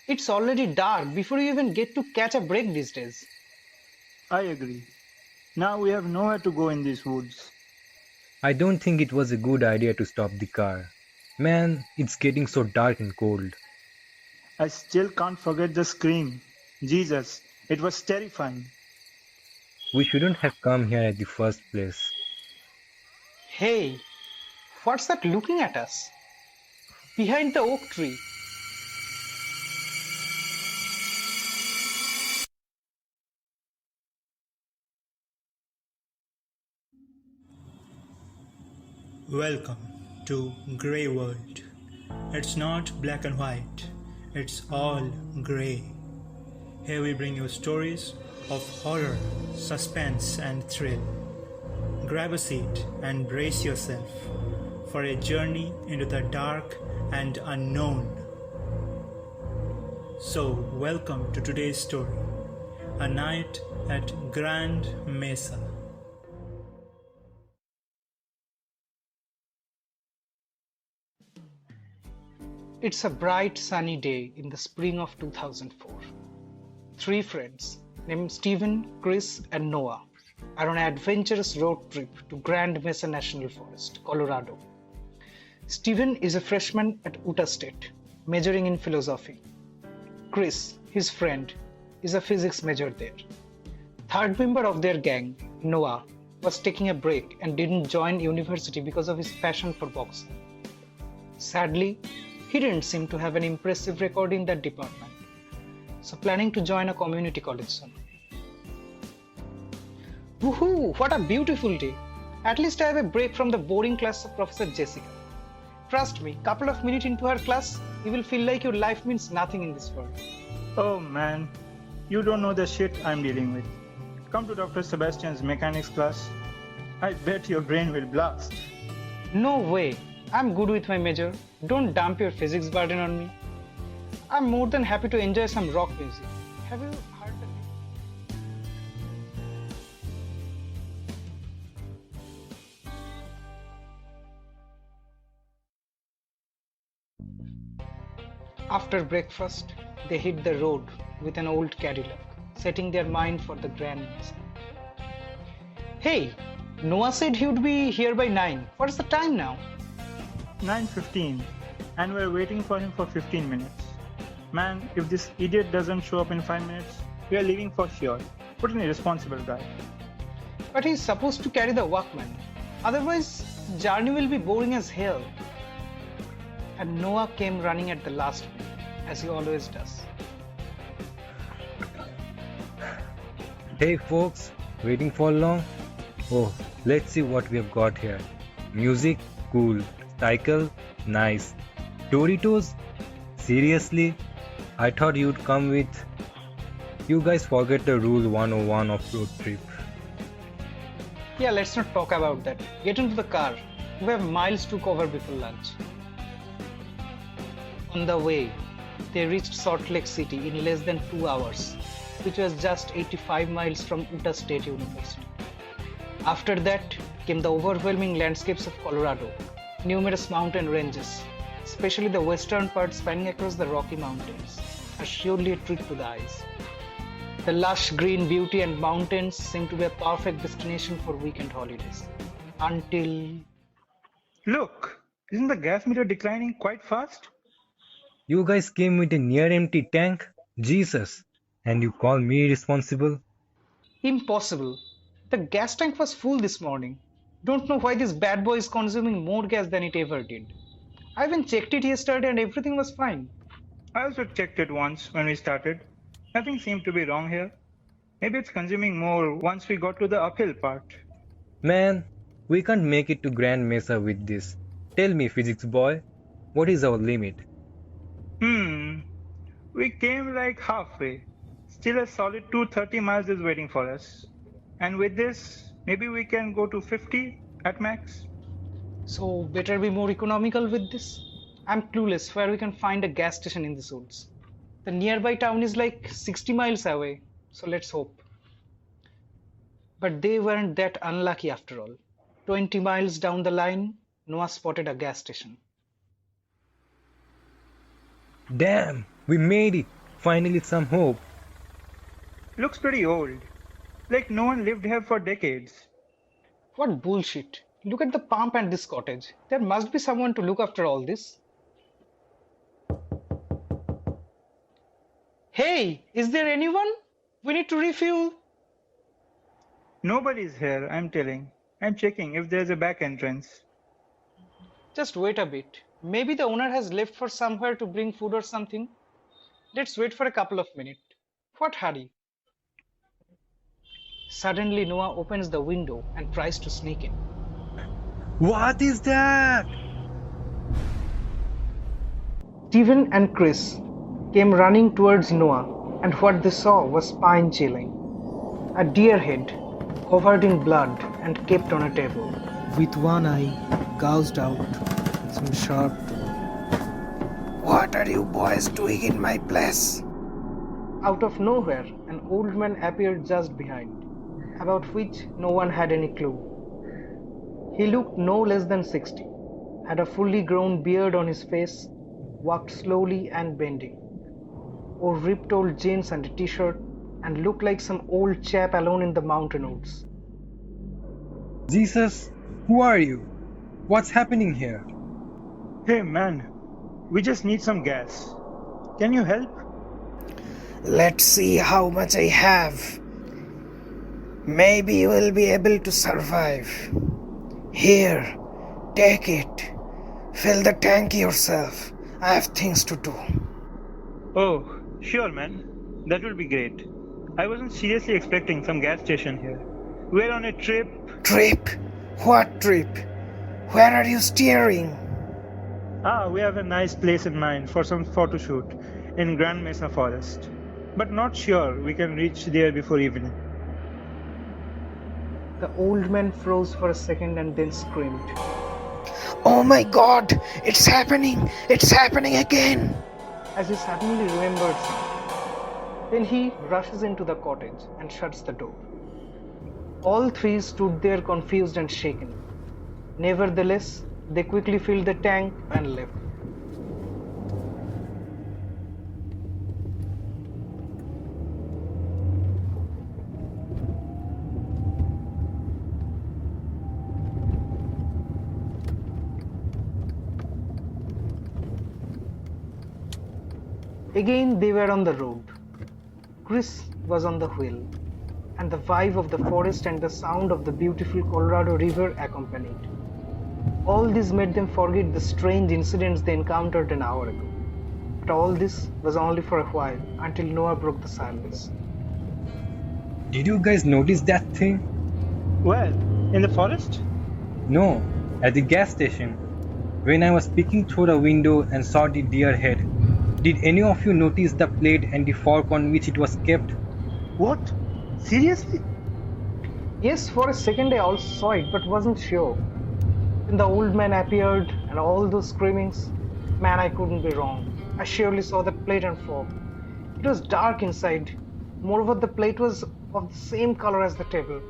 It's already dark before you even get to catch a break these days. I agree. Now we have nowhere to go in these woods. I don't think it was a good idea to stop the car. Man, it's getting so dark and cold. I still can't forget the scream. Jesus, it was terrifying. We shouldn't have come here at the first place. Hey, what's that looking at us? Behind the oak tree. Welcome to GrayWorld. It's not black and white, it's all grey. Here we bring you stories of horror, suspense, and thrill. Grab a seat and brace yourself for a journey into the dark and unknown. So, welcome to today's story, A Night at Grand Mesa. It's a bright sunny day in the spring of 2004. Three friends named Stephen, Chris, and Noah are on an adventurous road trip to Grand Mesa National Forest, Colorado. Stephen is a freshman at Utah State, majoring in philosophy. Chris, his friend, is a physics major there. Third member of their gang, Noah, was taking a break and didn't join university because of his passion for boxing. Sadly, he didn't seem to have an impressive record in that department, so planning to join a community college soon. Woohoo! What a beautiful day! At least I have a break from the boring class of Professor Jessica. Trust me, couple of minutes into her class, you will feel like your life means nothing in this world. Oh man, you don't know the shit I'm dealing with. Come to Dr. Sebastian's mechanics class. I bet your brain will blast. No way! I'm good with my major. Don't dump your physics burden on me. I'm more than happy to enjoy some rock music. Have you heard the name? After breakfast, they hit the road with an old Cadillac, setting their mind for the Grand Mesa. Hey, Noah said he would be here by 9. What's the time now? 9:15, and we're waiting for him for 15 minutes. Man, if this idiot doesn't show up in 5 minutes, we are leaving for sure. Put in a responsible guy. But he's supposed to carry the Walkman. Otherwise, journey will be boring as hell. And Noah came running at the last minute, as he always does. Hey folks, waiting for long? Oh, let's see what we have got here. Music, cool. Cycle, nice. Doritos? Seriously? I thought you'd come with... You guys forget the rule 101 of road trip. Yeah, let's not talk about that. Get into the car. We have miles to cover before lunch. On the way, they reached Salt Lake City in less than 2 hours, which was just 85 miles from Utah State University. After that came the overwhelming landscapes of Colorado, numerous mountain ranges, especially the western part spanning across the Rocky Mountains, are surely a treat to the eyes. The lush green beauty and mountains seem to be a perfect destination for weekend holidays. Until... Look, isn't the gas meter declining quite fast? You guys came with a near empty tank? Jesus! And you call me irresponsible? Impossible. The gas tank was full this morning. Don't know why this bad boy is consuming more gas than it ever did. I even checked it yesterday and everything was fine. I also checked it once when we started. Nothing seemed to be wrong here. Maybe it's consuming more once we got to the uphill part. Man, we can't make it to Grand Mesa with this. Tell me, physics boy, what is our limit? We came like halfway. Still a solid 230 miles is waiting for us. And with this, maybe we can go to 50 at max. So better be more economical with this. I'm clueless where we can find a gas station in the woods. The nearby town is like 60 miles away, so let's hope. But they weren't that unlucky after all. 20 miles down the line, Noah spotted a gas station. Damn, we made it! finally some hope. Looks pretty old. Like no one lived here for decades. What bullshit. Look at the pump and this cottage. There must be someone to look after all this. Hey, is there anyone? We need to refuel. Nobody's here, I'm telling. I'm checking if there's a back entrance. Just wait a bit. Maybe the owner has left for somewhere to bring food or something. Let's wait for a couple of minutes. What hurry? Suddenly, Noah opens the window and tries to sneak in. What is that? Stephen and Chris came running towards Noah, and what they saw was spine chilling. A deer head, covered in blood and kept on a table. With one eye gouged out, some sharp. What are you boys doing in my place? Out of nowhere, an old man appeared just behind, about which no one had any clue. He looked no less than 60, had a fully grown beard on his face, walked slowly and bending, wore ripped old jeans and a t-shirt, and looked like some old chap alone in the mountain woods. Jesus, who are you? What's happening here? Hey man, we just need some gas. Can you help? Let's see how much I have. Maybe you will be able to survive. Here, take it. Fill the tank yourself. I have things to do. Oh, sure man. That will be great. I wasn't seriously expecting some gas station here. We're on a trip. Trip? What trip? Where are you steering? We have a nice place in mind for some photo shoot in Grand Mesa forest. But not sure we can reach there before evening. The old man froze for a second and then screamed. Oh my god! It's happening! It's happening again! As he suddenly remembers something. Then he rushes into the cottage and shuts the door. All three stood there confused and shaken. Nevertheless, they quickly filled the tank and left. Again they were on the road. Chris was on the wheel, and the vibe of the forest and the sound of the beautiful Colorado River accompanied. All this made them forget the strange incidents they encountered an hour ago. But all this was only for a while, until Noah broke the silence. Did you guys notice that thing? Well, in the forest? No, at the gas station. When I was peeking through the window and saw the deer head, did any of you notice the plate and the fork on which it was kept? What? Seriously? Yes, for a second I also saw it, but wasn't sure. When the old man appeared and all those screamings, man, I couldn't be wrong. I surely saw the plate and fork. It was dark inside. Moreover, the plate was of the same color as the table.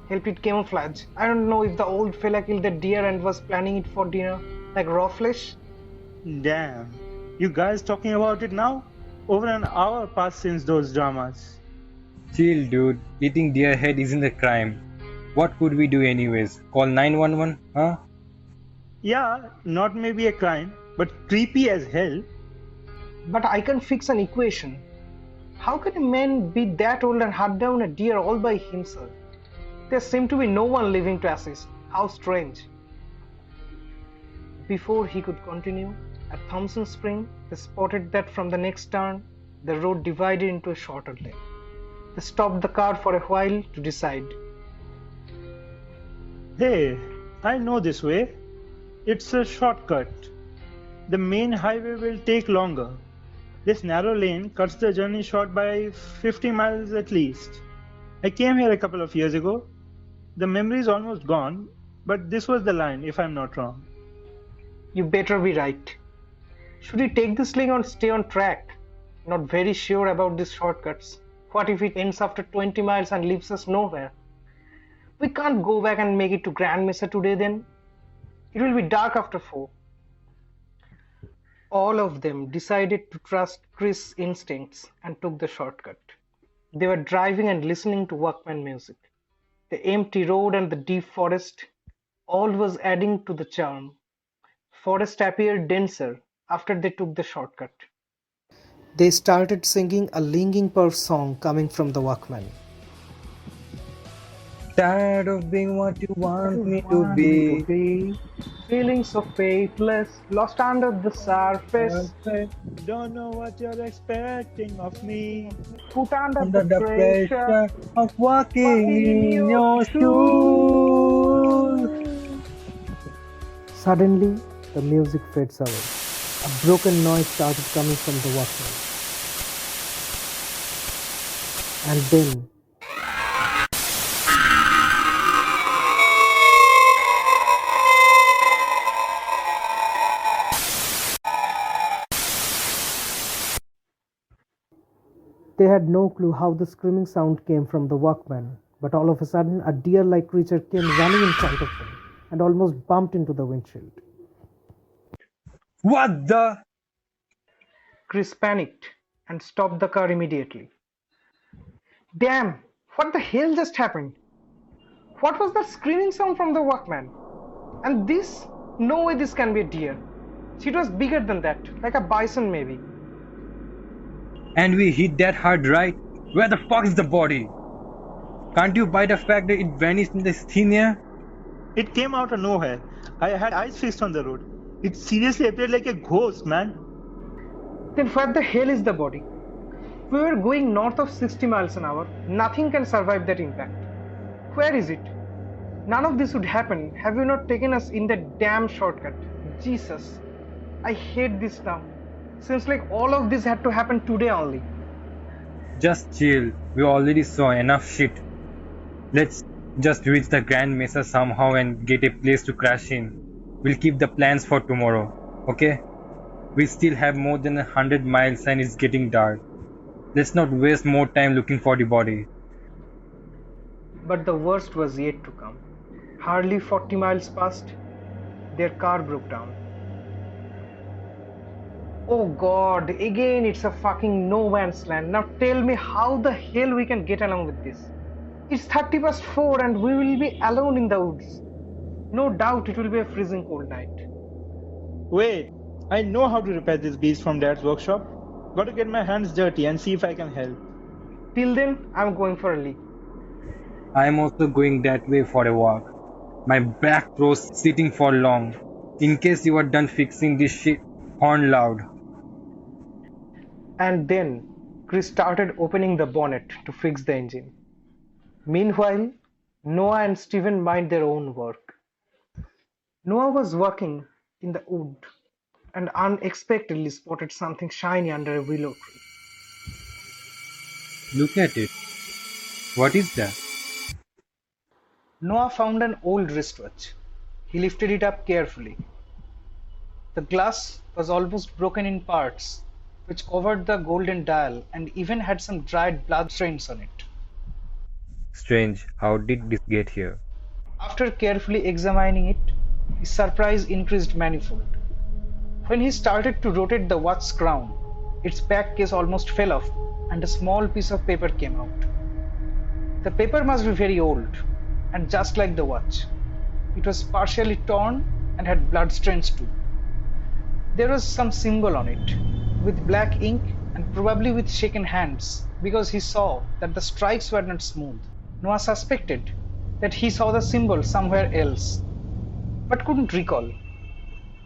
Helped it camouflage. I don't know if the old fella killed the deer and was planning it for dinner, like raw flesh. Damn. You guys talking about it now? Over an hour passed since those dramas. Chill, dude. Eating deer head isn't a crime. What could we do anyways? Call 911, huh? Yeah, not maybe a crime, but creepy as hell. But I can fix an equation. How can a man be that old and hunt down a deer all by himself? There seemed to be no one living to assist. How strange. Before he could continue, at Thompson Spring, they spotted that from the next turn, the road divided into a shorter lane. They stopped the car for a while to decide. Hey, I know this way. It's a shortcut. The main highway will take longer. This narrow lane cuts the journey short by 50 miles at least. I came here a couple of years ago. The memory is almost gone, but this was the line, if I'm not wrong. You better be right. Should we take this lane or stay on track? Not very sure about these shortcuts. What if it ends after 20 miles and leaves us nowhere? We can't go back and make it to Grand Mesa today then. It will be dark after 4. All of them decided to trust Chris' instincts and took the shortcut. They were driving and listening to Walkman music. The empty road and the deep forest, all was adding to the charm. Forest appeared denser after they took the shortcut. They started singing a Linkin Park song coming from the Walkman. Tired of being what you want me to Want me to be. be. Feeling so faithless, lost under the surface, Don't know what you're expecting of me. put under Under the the pressure. pressure of walking in your shoes. Suddenly, the music fades away. A broken noise started coming from the Walkman. And then, they had no clue how the screaming sound came from the Walkman, but all of a sudden, a deer like creature came running in front of them and almost bumped into the windshield. What the? Chris panicked and stopped the car immediately. Damn! What the hell just happened? What was that screaming sound from the Walkman? And this? No way this can be a deer. It was bigger than that, like a bison maybe. And we hit that hard, right? Where the fuck is the body? Can't you buy the fact that it vanished in the thin air? It came out of nowhere. I had eyes fixed on the road. It seriously appeared like a ghost, man. Then where the hell is the body? We were going north of 60 miles an hour. Nothing can survive that impact. Where is it? None of this would happen have you not taken us in that damn shortcut. Jesus, I hate this now. Seems like all of this had to happen today only. Just chill. We already saw enough shit. Let's just reach the Grand Mesa somehow and get a place to crash in. We'll keep the plans for tomorrow, okay? We still have more than 100 miles and it's getting dark. Let's not waste more time looking for the body. But the worst was yet to come. Hardly 40 miles past, their car broke down. Oh god, again it's a fucking no man's land. Now tell me how the hell we can get along with this. It's 30 past 4 and we will be alone in the woods. No doubt it will be a freezing cold night. Wait, I know how to repair this beast from Dad's workshop. Gotta get my hands dirty and see if I can help. Till then, I'm going for a leak. I'm also going that way for a walk. My back throws sitting for long. In case you are done fixing this shit, horn loud. And then Chris started opening the bonnet to fix the engine. Meanwhile, Noah and Steven mind their own work. Noah was working in the wood and unexpectedly spotted something shiny under a willow tree. Look at it. What is that? Noah found an old wristwatch. He lifted it up carefully. The glass was almost broken in parts, which covered the golden dial and even had some dried blood stains on it. Strange. How did this get here? After carefully examining it, his surprise increased manifold. When he started to rotate the watch's crown, its back case almost fell off and a small piece of paper came out. The paper must be very old, and just like the watch, it was partially torn and had blood stains too. There was some symbol on it, with black ink and probably with shaken hands, because he saw that the stripes were not smooth. Noah suspected that he saw the symbol somewhere else, but couldn't recall.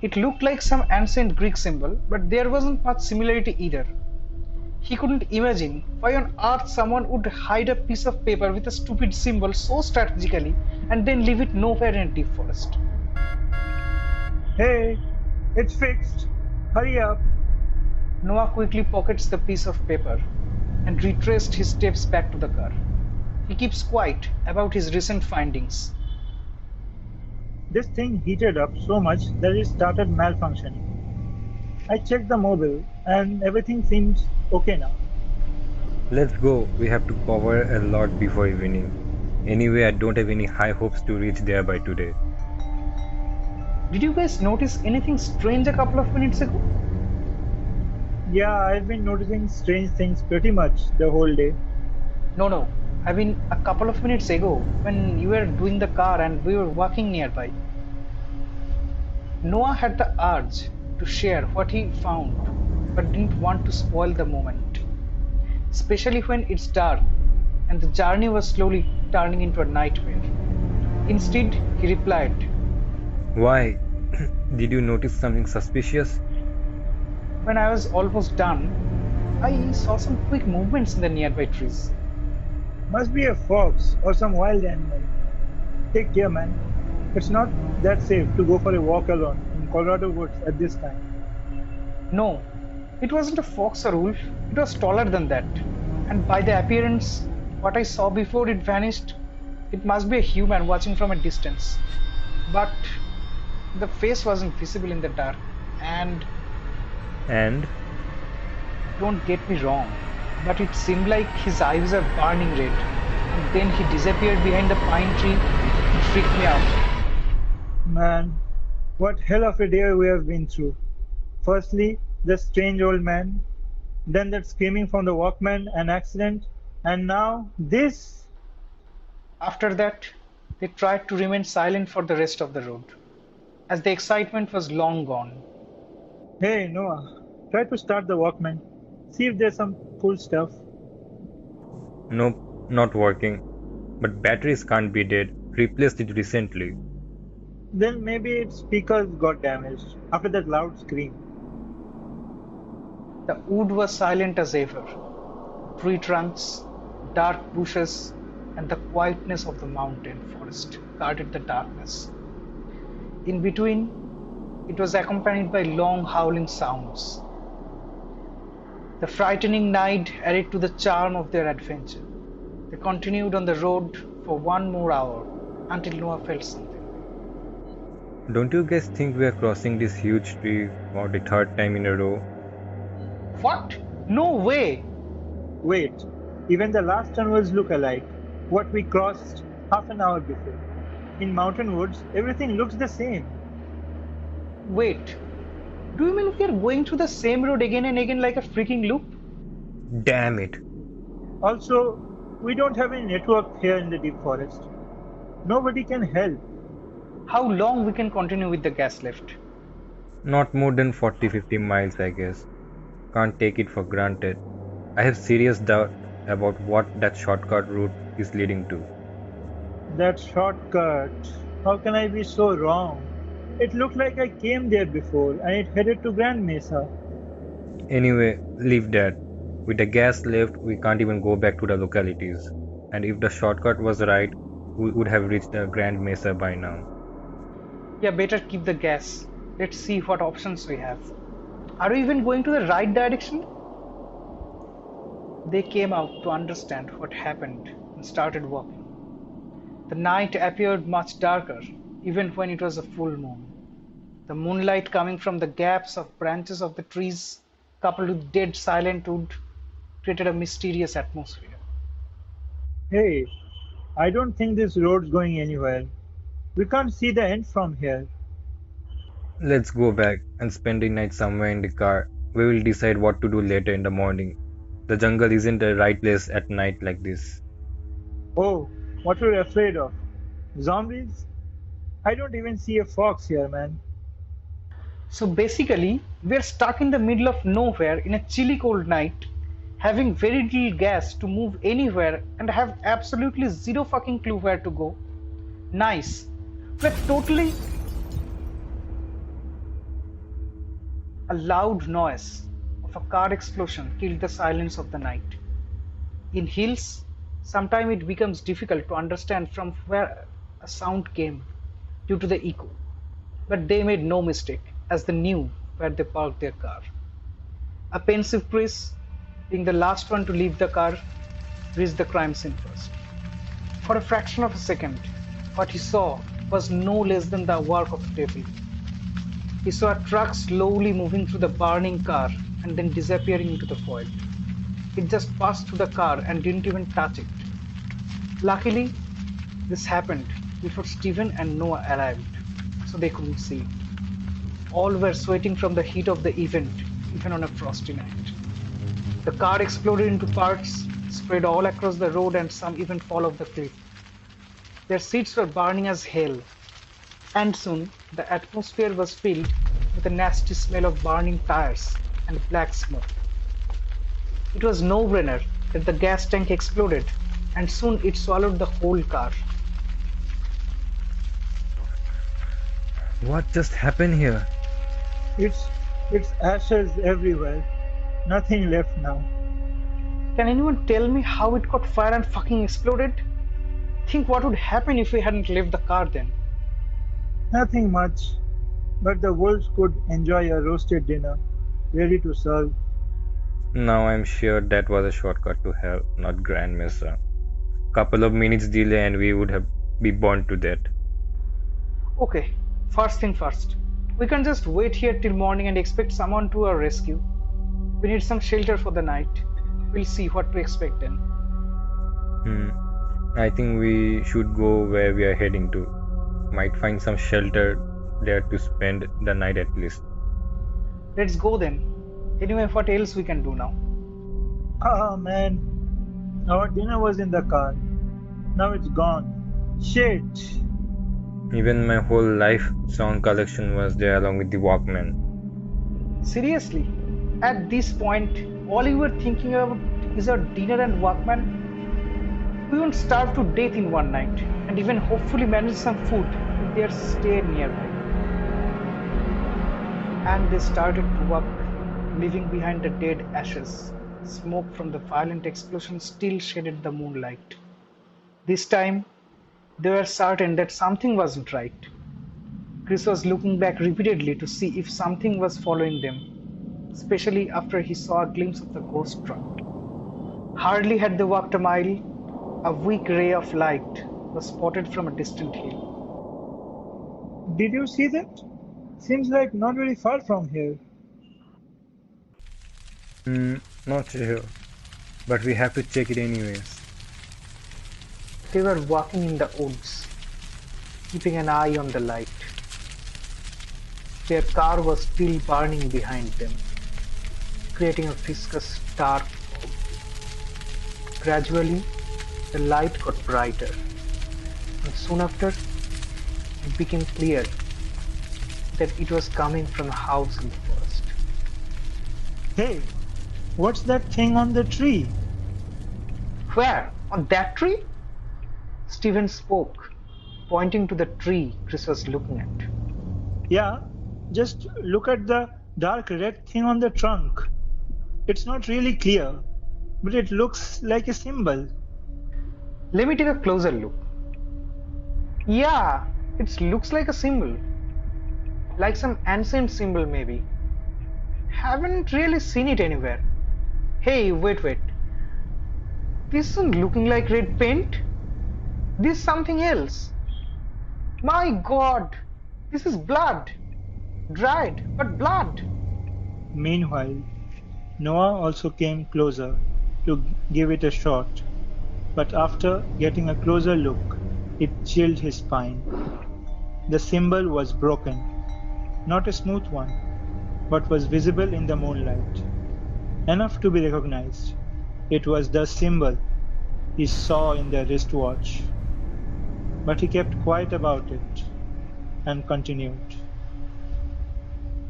It looked like some ancient Greek symbol, but there wasn't much similarity either. He couldn't imagine why on earth someone would hide a piece of paper with a stupid symbol so strategically and then leave it nowhere in a deep forest. Hey, it's fixed. Hurry up. Noah quickly pockets the piece of paper and retraced his steps back to the car. He keeps quiet about his recent findings. This thing heated up so much that it started malfunctioning. I checked the mobile and everything seems okay now. Let's go. We have to cover a lot before evening. Anyway, I don't have any high hopes to reach there by today. Did you guys notice anything strange a couple of minutes ago? Yeah, I've been noticing strange things pretty much the whole day. No. I mean, a couple of minutes ago, when you were doing the car and we were walking nearby, Noah had the urge to share what he found, but didn't want to spoil the moment, especially when it's dark and the journey was slowly turning into a nightmare. Instead, he replied, Why? Did you notice something suspicious? when I was almost done, I saw some quick movements in the nearby trees. Must be a fox or some wild animal. Take care, man. It's not that safe to go for a walk alone in Colorado woods at this time. No, it wasn't a fox or wolf, it was taller than that. And by the appearance, what I saw before it vanished, it must be a human watching from a distance. But the face wasn't visible in the dark, and And don't get me wrong, but it seemed like his eyes were burning red. And then he disappeared behind the pine tree. It freaked me out. Man, what hell of a day we have been through. Firstly, the strange old man, then that screaming from the Walkman, an accident, and now this. After that, they tried to remain silent for the rest of the road, as the excitement was long gone. Hey, Noah, try to start the Walkman. See if there's some cool stuff. nope, not working. But batteries can't be dead. Replaced it recently. Then maybe its speakers got damaged after that loud scream. The wood was silent as ever. Tree trunks, dark bushes, and the quietness of the mountain forest guarded the darkness. In between, it was accompanied by long howling sounds. The frightening night added to the charm of their adventure. They continued on the road for one more hour until Noah felt something. Don't you guys think we are crossing this huge tree for the third time in a row? What? No way! Wait, even the last tunnels look alike. What we crossed half an hour before. In mountain woods, everything looks the same. Wait, do you mean we are going through the same road again and again like a freaking loop? Damn it. Also, we don't have any network here in the deep forest. Nobody can help. How long we can continue with the gas left? Not more than 40-50 miles, I guess. Can't take it for granted. I have serious doubt about what that shortcut route is leading to. That shortcut. How can I be so wrong? It looked like I came there before and it headed to Grand Mesa. Anyway, leave that. With the gas left, we can't even go back to the localities. And if the shortcut was right, we would have reached the Grand Mesa by now. Yeah, better keep the gas. Let's see what options we have. Are we even going to the right direction? They came out to understand what happened and started walking. The night appeared much darker, even when it was a full moon. The moonlight coming from the gaps of branches of the trees, coupled with dead silent wood, created a mysterious atmosphere. Hey, I don't think this road's going anywhere. We can't see the end from here. Let's go back and spend the night somewhere in the car. We will decide what to do later in the morning. The jungle isn't the right place at night like this. Oh, what we're afraid of? Zombies? I don't even see a fox here, man. So basically, we're stuck in the middle of nowhere in a chilly cold night, having very little gas to move anywhere and have absolutely zero fucking clue where to go. Nice. We're totally... A loud noise of a car explosion killed the silence of the night. In hills, sometimes it becomes difficult to understand from where a sound came due to the echo. But they made no mistake, as they knew where they parked their car. A pensive Chris, being the last one to leave the car, reached the crime scene first. For a fraction of a second, what he saw was no less than the work of the devil. He saw a truck slowly moving through the burning car and then disappearing into the void. It just passed through the car and didn't even touch it. Luckily, this happened before Stephen and Noah arrived, so they couldn't see it. All were sweating from the heat of the event even on a frosty night. The car exploded into parts, spread all across the road, and some even fall off the cliff. Their seats were burning as hell, and soon the atmosphere was filled with a nasty smell of burning tires and black smoke. It was no-brainer that the gas tank exploded, and soon it swallowed the whole car. What just happened here? It's ashes everywhere. Nothing left now. Can anyone tell me how it caught fire and fucking exploded? Think what would happen if we hadn't left the car then. Nothing much. But the wolves could enjoy a roasted dinner, ready to serve. Now I'm sure that was a shortcut to hell, not Grand Mesa. Couple of minutes delay and we would have be burned to death. Okay, first thing first. We can't just wait here till morning and expect someone to our rescue. We need some shelter for the night. We'll see what to expect then. I think we should go where we are heading to. Might find some shelter there to spend the night at least. Let's go then. Anyway, what else we can do now? Ah man, our dinner was in the car. Now it's gone. Shit. Even my whole life sound collection was there along with the Walkman. Seriously, at this point, all you were thinking about is our dinner and Walkman? We won't starve to death in one night, and even hopefully manage some food if they stay nearby. And they started to walk, leaving behind the dead ashes. Smoke from the violent explosion still shaded the moonlight. This time, they were certain that something wasn't right. Chris was looking back repeatedly to see if something was following them, especially after he saw a glimpse of the ghost truck. Hardly had they walked a mile, a weak ray of light was spotted from a distant hill. Did you see that? Seems like not very far from here. Not sure. But we have to check it anyways. They were walking in the woods, keeping an eye on the light. Their car was still burning behind them, creating a viscous dark fog. Gradually, the light got brighter, and soon after, it became clear that it was coming from a house in the forest. Hey, what's that thing on the tree? Where? On that tree? Stephen spoke, pointing to the tree Chris was looking at. Yeah, just look at the dark red thing on the trunk. It's not really clear, but it looks like a symbol. Let me take a closer look. Yeah, it looks like a symbol. Like some ancient symbol maybe. Haven't really seen it anywhere. Hey, wait. This isn't looking like red paint. This is something else. My God, this is blood. Dried, but blood. Meanwhile, Noah also came closer to give it a shot, but after getting a closer look, it chilled his spine. The symbol was broken, not a smooth one, but was visible in the moonlight, enough to be recognized. It was the symbol he saw in the wristwatch. But he kept quiet about it and continued.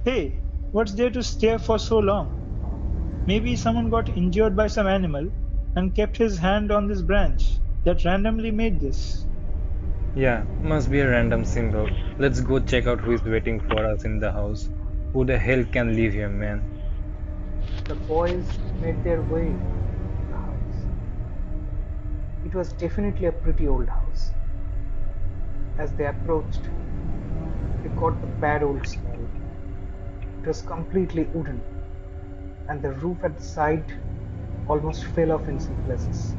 Hey, what's there to stare for so long? Maybe someone got injured by some animal and kept his hand on this branch that randomly made this. Yeah, must be a random symbol. Let's go check out who is waiting for us in the house. Who the hell can live here, man? The boys made their way to the house. It was definitely a pretty old house. As they approached, they got the bad old smell. It was completely wooden, and the roof at the side almost fell off in some places,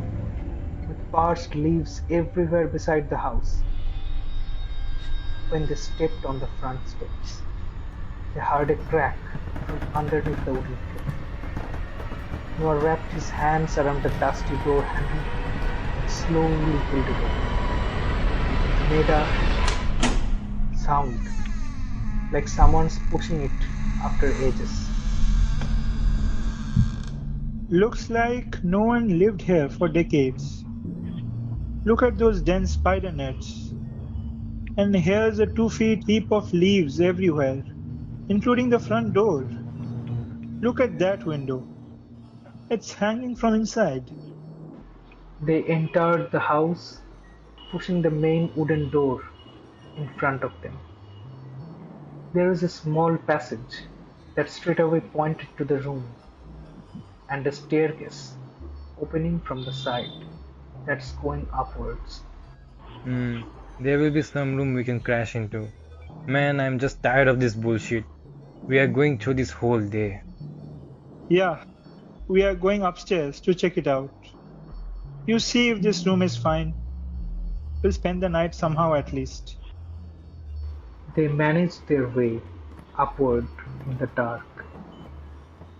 with parched leaves everywhere beside the house. When they stepped on the front steps, they heard a crack from underneath the wooden floor. Noah wrapped his hands around the dusty door handle and slowly pulled it open. It made a sound like someone's pushing it after ages. Looks like no one lived here for decades. Look at those dense spider nets. And here's a 2 feet heap of leaves everywhere, including the front door. Look at that window. It's hanging from inside. They entered the house, pushing the main wooden door in front of them. There is a small passage that straightaway pointed to the room, and a staircase opening from the side that's going upwards. Hmm, there will be some room we can crash into. Man, I'm just tired of this bullshit. We are going through this whole day. Yeah, we are going upstairs to check it out. You see if this room is fine. We'll spend the night somehow at least. They managed their way upward in the dark.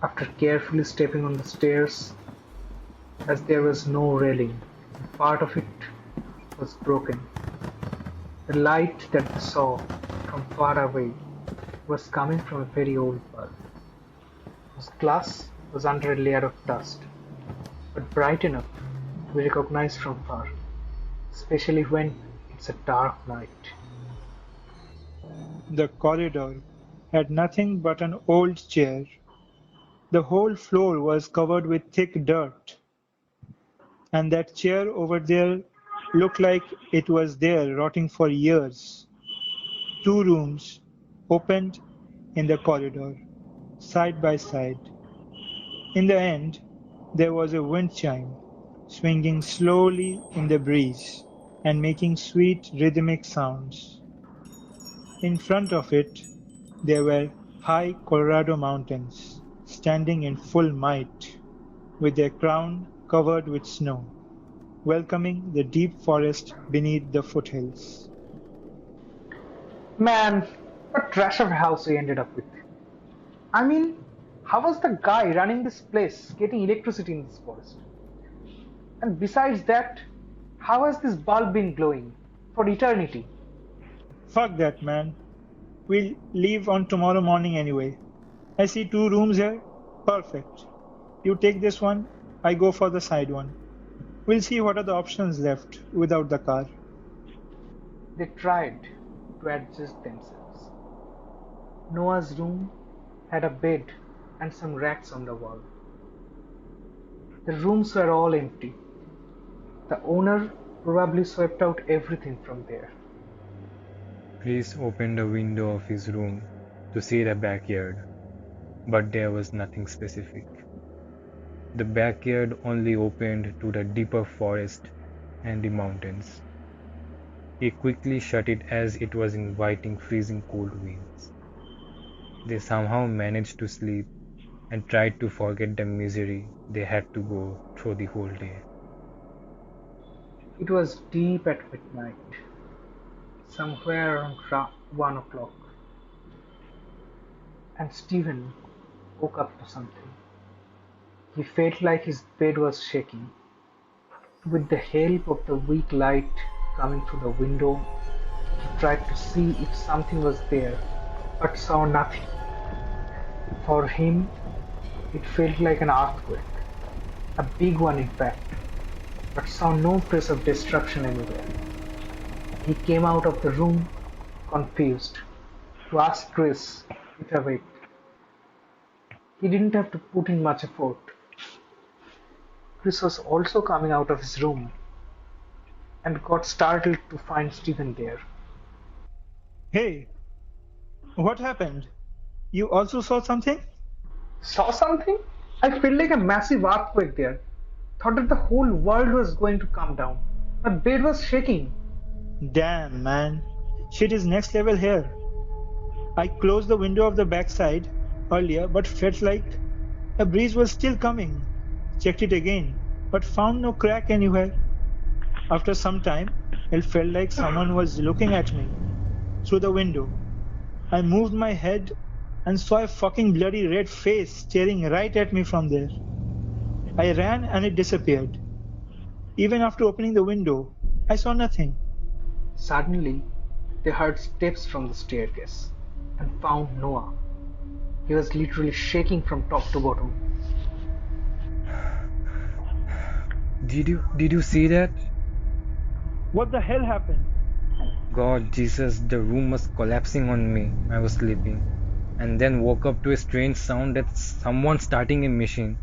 After carefully stepping on the stairs, as there was no railing, and part of it was broken. The light that they saw from far away was coming from a very old bulb, whose glass was under a layer of dust, but bright enough to be recognized from far, especially when it's a dark night. The corridor had nothing but an old chair. The whole floor was covered with thick dirt, and that chair over there looked like it was there rotting for years. 2 rooms opened in the corridor, side by side. In the end, there was a wind chime, swinging slowly in the breeze and making sweet rhythmic sounds. In front of it, there were high Colorado mountains, standing in full might, with their crown covered with snow, welcoming the deep forest beneath the foothills. Man, what trash of a house we ended up with. I mean, how was the guy running this place getting electricity in this forest? And besides that, how has this bulb been glowing for eternity? Fuck that, man. We'll leave on tomorrow morning anyway. I see 2 rooms here. Perfect. You take this one, I go for the side one. We'll see what are the options left without the car. They tried to adjust themselves. Noah's room had a bed and some racks on the wall. The rooms were all empty. The owner probably swept out everything from there. Chris opened a window of his room to see the backyard, but there was nothing specific. The backyard only opened to the deeper forest and the mountains. He quickly shut it as it was inviting freezing cold winds. They somehow managed to sleep and tried to forget the misery they had to go through the whole day. It was deep at midnight, somewhere around 1 o'clock, and Stephen woke up to something. He felt like his bed was shaking. With the help of the weak light coming through the window, he tried to see if something was there, but saw nothing. For him, it felt like an earthquake, a big one in fact, but saw no trace of destruction anywhere. He came out of the room, confused, to ask Chris if awake. He didn't have to put in much effort. Chris was also coming out of his room and got startled to find Stephen there. Hey, what happened? You also saw something? Saw something? I felt like a massive earthquake there. Thought that the whole world was going to come down. My bed was shaking. Damn, man. Shit is next level here. I closed the window of the backside earlier but felt like a breeze was still coming. Checked it again, but found no crack anywhere. After some time, it felt like someone was looking at me through the window. I moved my head and saw a fucking bloody red face staring right at me from there. I ran and it disappeared. Even after opening the window, I saw nothing. Suddenly, they heard steps from the staircase and found Noah. He was literally shaking from top to bottom. Did you see that? What the hell happened? God, Jesus, the room was collapsing on me. I was sleeping. And then woke up to a strange sound that someone starting a machine.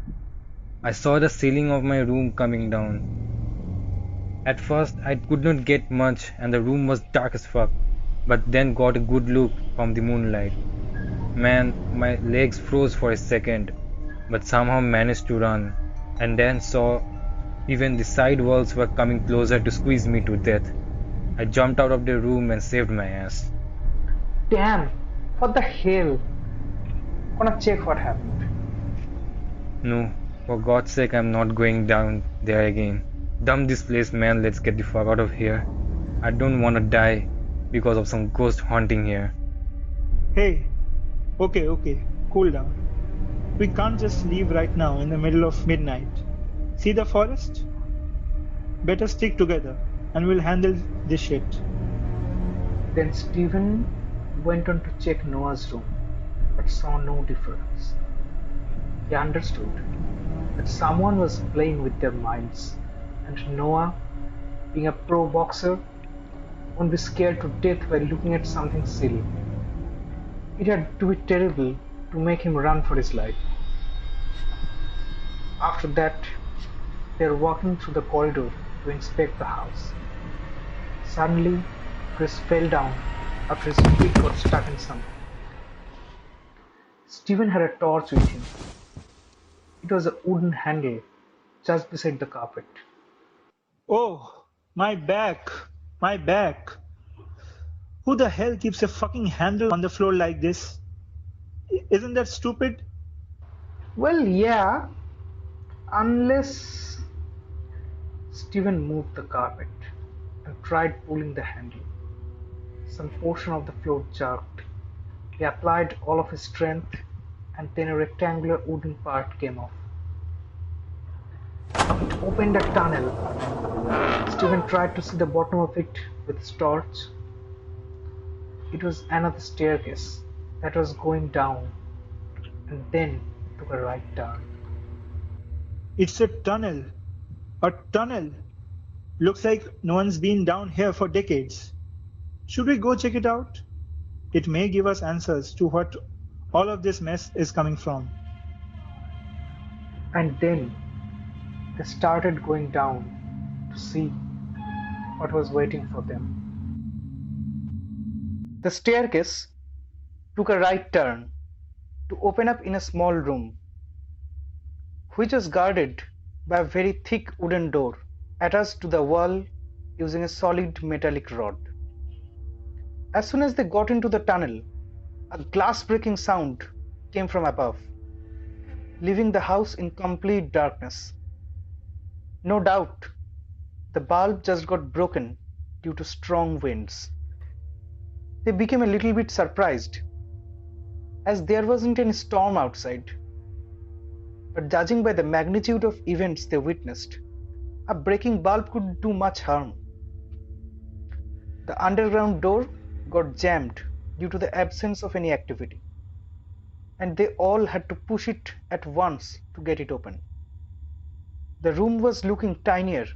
I saw the ceiling of my room coming down. At first, I could not get much, and the room was dark as fuck. But then got a good look from the moonlight. Man, my legs froze for a second, but somehow managed to run. And then saw even the side walls were coming closer to squeeze me to death. I jumped out of the room and saved my ass. Damn, what the hell? Gonna check what happened. No, for God's sake, I'm not going down there again. Dump this place, man. Let's get the fuck out of here. I don't want to die because of some ghost haunting here. Hey, okay, cool down. We can't just leave right now in the middle of midnight. See the forest? Better stick together and we'll handle this shit. Then Stephen went on to check Noah's room, but saw no difference. He understood that someone was playing with their minds, and Noah, being a pro boxer, won't be scared to death while looking at something silly. It had to be terrible to make him run for his life. After that, they were walking through the corridor to inspect the house. Suddenly, Chris fell down after his feet got stuck in something. Stephen had a torch with him. It was a wooden handle just beside the carpet. Oh, my back! My back! Who the hell keeps a fucking handle on the floor like this? Isn't that stupid? Well, yeah, unless Stephen moved the carpet and tried pulling the handle. Some portion of the floor jerked. He applied all of his strength, and then a rectangular wooden part came off. It opened a tunnel. Stephen tried to see the bottom of it with his torch. It was another staircase that was going down, and then took a right turn. It's a tunnel. A tunnel. Looks like no one's been down here for decades. Should we go check it out? It may give us answers to what all of this mess is coming from. And then they started going down to see what was waiting for them. The staircase took a right turn to open up in a small room, which was guarded by a very thick wooden door attached to the wall using a solid metallic rod. As soon as they got into the tunnel, a glass breaking sound came from above, leaving the house in complete darkness. No doubt, the bulb just got broken due to strong winds. They became a little bit surprised, as there wasn't any storm outside. But judging by the magnitude of events they witnessed, a breaking bulb could do much harm. The underground door got jammed due to the absence of any activity, and they all had to push it at once to get it open. The room was looking tinier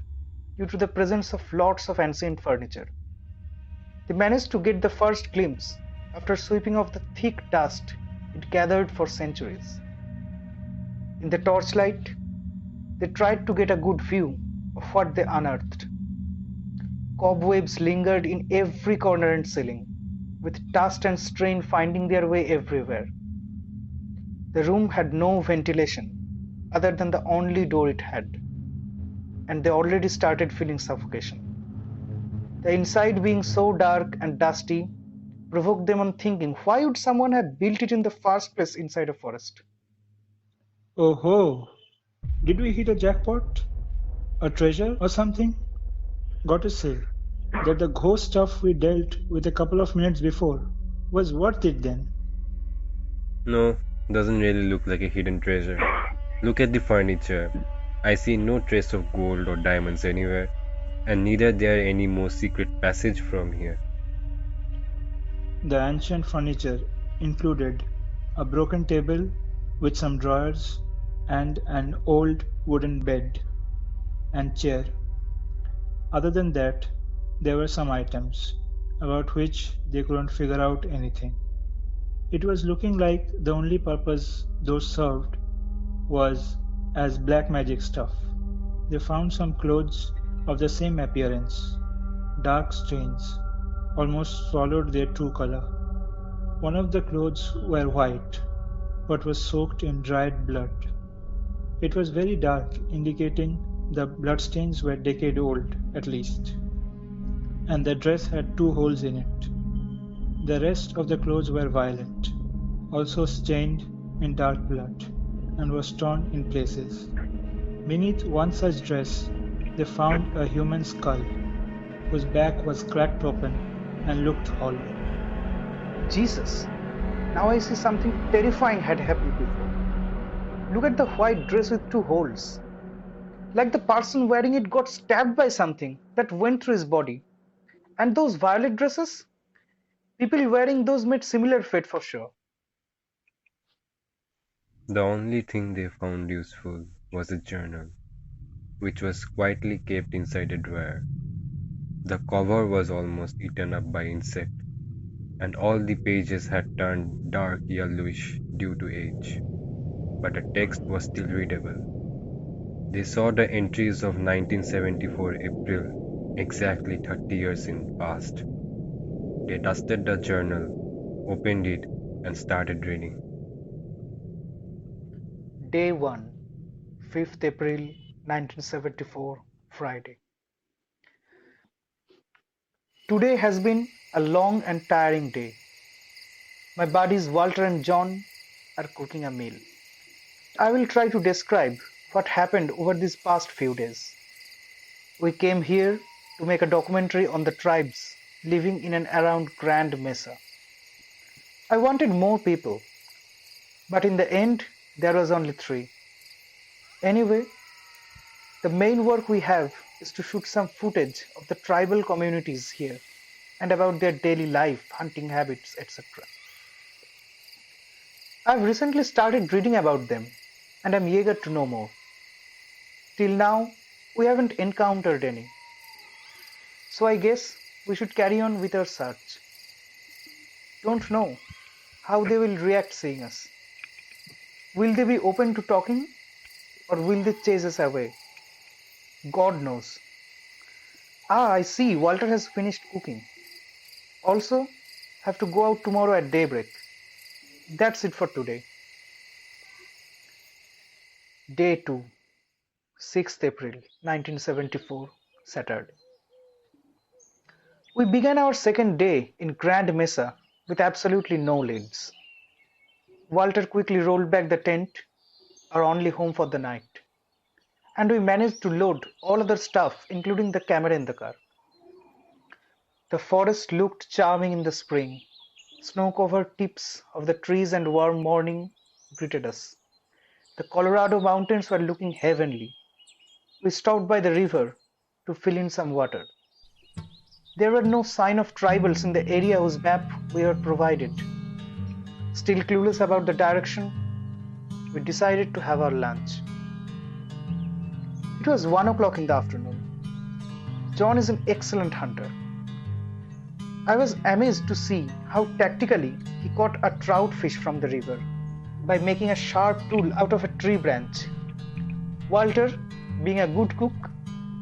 due to the presence of lots of ancient furniture. They managed to get the first glimpse after sweeping off the thick dust it gathered for centuries. In the torchlight, they tried to get a good view of what they unearthed. Cobwebs lingered in every corner and ceiling, with dust and strain finding their way everywhere. The room had no ventilation other than the only door it had, and they already started feeling suffocation. The inside being so dark and dusty provoked them on thinking, why would someone have built it in the first place inside a forest? Oh ho! Did we hit a jackpot? A treasure or something? Got to say that the ghost stuff we dealt with a couple of minutes before was worth it then. No, doesn't really look like a hidden treasure. Look at the furniture. I see no trace of gold or diamonds anywhere, and neither there any more secret passage from here. The ancient furniture included a broken table with some drawers and an old wooden bed. and chair. Other than that, there were some items about which they couldn't figure out anything. It was looking like the only purpose those served was as black magic stuff. They found some clothes of the same appearance. Dark stains almost swallowed their true color. One of the clothes were white, but was soaked in dried blood. It was very dark, indicating the bloodstains were decade old, at least. And the dress had 2 holes in it. The rest of the clothes were violet, also stained in dark blood, and was torn in places. Beneath one such dress, they found a human skull, whose back was cracked open and looked hollow. Jesus, now I see something terrifying had happened before. Look at the white dress with 2 holes. Like the person wearing it got stabbed by something that went through his body. And those violet dresses? People wearing those made similar fate for sure. The only thing they found useful was a journal, which was quietly kept inside a drawer. The cover was almost eaten up by insects, and all the pages had turned dark yellowish due to age, but the text was still readable. They saw the entries of 1974 April, exactly 30 years in past. They dusted the journal, opened it, and started reading. Day 1, 5th April 1974, Friday. Today has been a long and tiring day. My buddies Walter and John are cooking a meal. I will try to describe what happened over these past few days. We came here to make a documentary on the tribes living in and around Grand Mesa. I wanted more people, but in the end, there was only 3. Anyway, the main work we have is to shoot some footage of the tribal communities here and about their daily life, hunting habits, etc. I've recently started reading about them and I'm eager to know more. Till now, we haven't encountered any. So I guess we should carry on with our search. Don't know how they will react seeing us. Will they be open to talking or will they chase us away? God knows. I see Walter has finished cooking. Also, have to go out tomorrow at daybreak. That's it for today. Day 2, 6th April 1974, Saturday. We began our second day in Grand Mesa with absolutely no leads. Walter quickly rolled back the tent, our only home for the night, and we managed to load all other stuff, including the camera, in the car. The forest looked charming in the spring. Snow-covered tips of the trees and warm morning greeted us. The Colorado mountains were looking heavenly. We stopped by the river to fill in some water. There were no sign of tribals in the area whose map we were provided. Still clueless about the direction, we decided to have our lunch. It was 1 o'clock in the afternoon. John is an excellent hunter. I was amazed to see how tactically he caught a trout fish from the river by making a sharp tool out of a tree branch. Walter, being a good cook,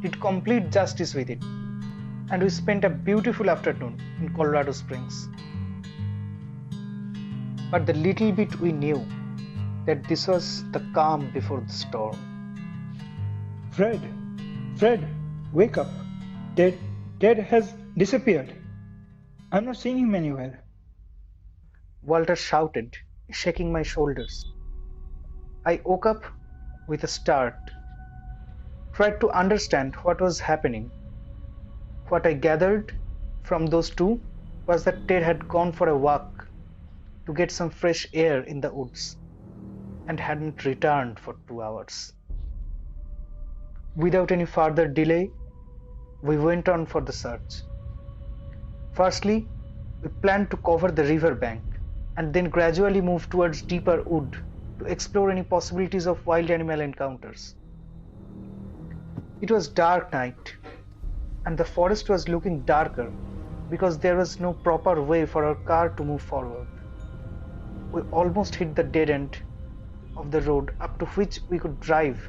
did complete justice with it, and we spent a beautiful afternoon in Colorado Springs. But the little bit we knew that this was the calm before the storm. Fred, wake up. Ted has disappeared. I'm not seeing him anywhere. Walter shouted, shaking my shoulders. I woke up with a start, tried to understand what was happening. What I gathered from those two was that Ted had gone for a walk to get some fresh air in the woods and hadn't returned for 2 hours. Without any further delay, we went on for the search. Firstly, we planned to cover the river bank and then gradually move towards deeper wood to explore any possibilities of wild animal encounters. It was dark night, and the forest was looking darker because there was no proper way for our car to move forward. We almost hit the dead end of the road up to which we could drive,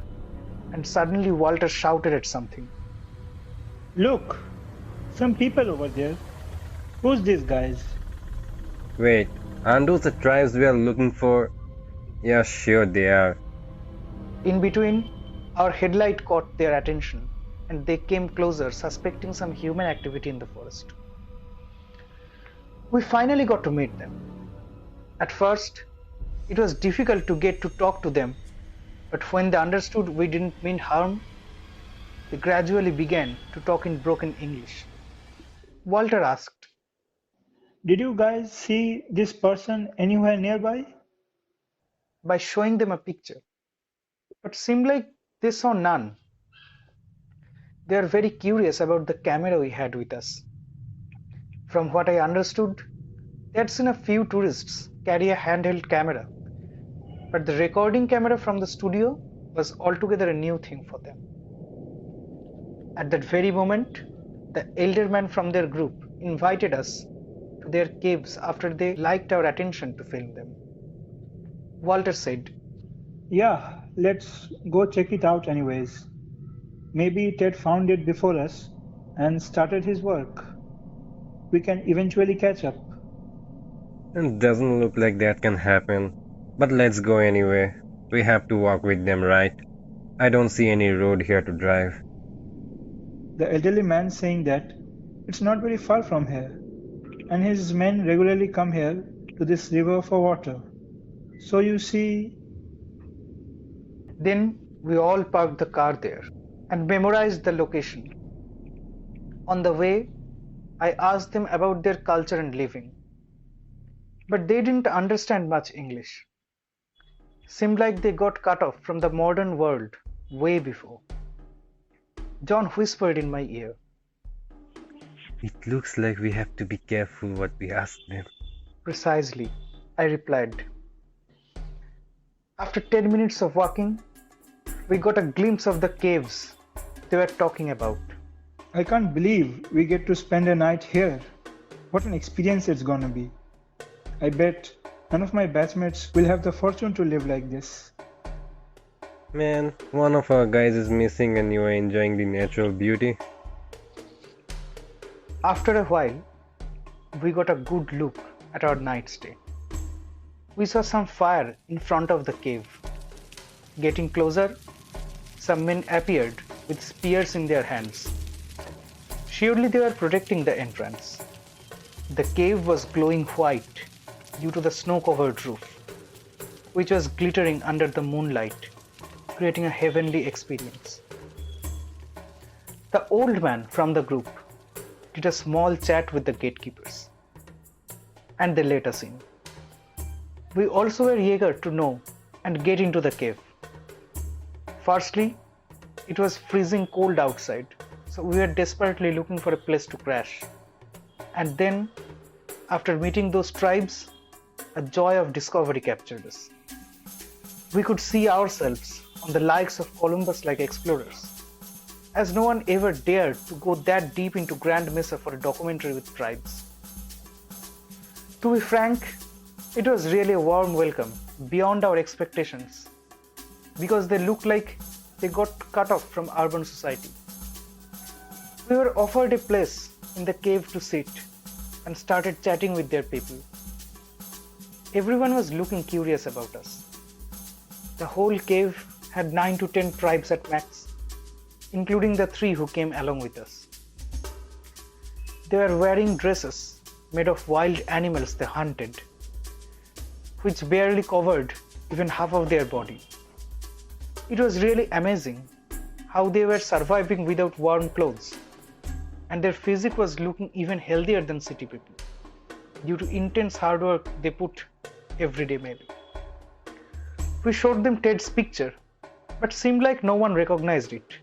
and suddenly Walter shouted at something. Look, some people over there. Who's these guys? Wait, aren't those the tribes we are looking for? Yeah, sure they are. In between, our headlight caught their attention, and they came closer, suspecting some human activity in the forest. We finally got to meet them. At first, it was difficult to get to talk to them, but when they understood we didn't mean harm, they gradually began to talk in broken English. Walter asked, Did you guys see this person anywhere nearby? by showing them a picture, but seemed like they saw none. They are very curious about the camera we had with us. From what I understood, they had seen a few tourists carry a handheld camera, but the recording camera from the studio was altogether a new thing for them. At that very moment, the elder man from their group invited us to their caves after they liked our attention to film them. Walter said, Yeah, let's go check it out anyways. Maybe Ted found it before us and started his work. We can eventually catch up. It doesn't look like that can happen. But let's go anyway. We have to walk with them, right? I don't see any road here to drive. The elderly man saying that it's not very far from here, and his men regularly come here to this river for water. So you see, Then we all parked the car there and memorized the location. On the way, I asked them about their culture and living, but they didn't understand much English. Seemed like they got cut off from the modern world way before. John whispered in my ear, It looks like we have to be careful what we ask them. Precisely, I replied. After 10 minutes of walking, we got a glimpse of the caves they were talking about. I can't believe we get to spend a night here. What an experience it's gonna be. I bet none of my batchmates will have the fortune to live like this. Man, one of our guys is missing and you are enjoying the natural beauty. After a while, we got a good look at our night stay. We saw some fire in front of the cave. Getting closer, some men appeared with spears in their hands. Surely they were protecting the entrance. The cave was glowing white due to the snow-covered roof, which was glittering under the moonlight, creating a heavenly experience. The old man from the group did a small chat with the gatekeepers, and they let us in. We also were eager to know and get into the cave. Firstly, it was freezing cold outside, so we were desperately looking for a place to crash. And then, after meeting those tribes, a joy of discovery captured us. We could see ourselves on the likes of Columbus-like explorers, as no one ever dared to go that deep into Grand Mesa for a documentary with tribes. To be frank, it was really a warm welcome, beyond our expectations, because they looked like they got cut off from urban society. We were offered a place in the cave to sit and started chatting with their people. Everyone was looking curious about us. The whole cave had 9 to 10 tribes at max, including the 3 who came along with us. They were wearing dresses made of wild animals they hunted, which barely covered even half of their body. It was really amazing how they were surviving without warm clothes, and their physique was looking even healthier than city people, due to intense hard work they put every day maybe. We showed them Ted's picture, but seemed like no one recognized it,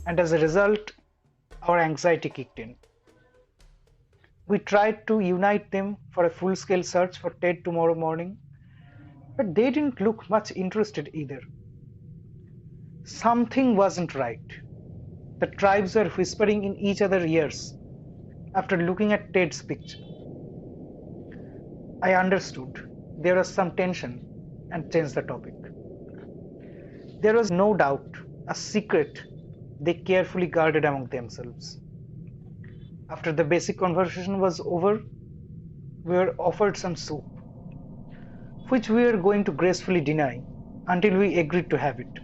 and as a result, our anxiety kicked in. We tried to unite them for a full-scale search for Ted tomorrow morning, but they didn't look much interested either. Something wasn't right. The tribes were whispering in each other's ears after looking at Ted's picture. I understood there was some tension and changed the topic. There was no doubt a secret they carefully guarded among themselves. After the basic conversation was over, we were offered some soup, which we were going to gracefully deny until we agreed to have it.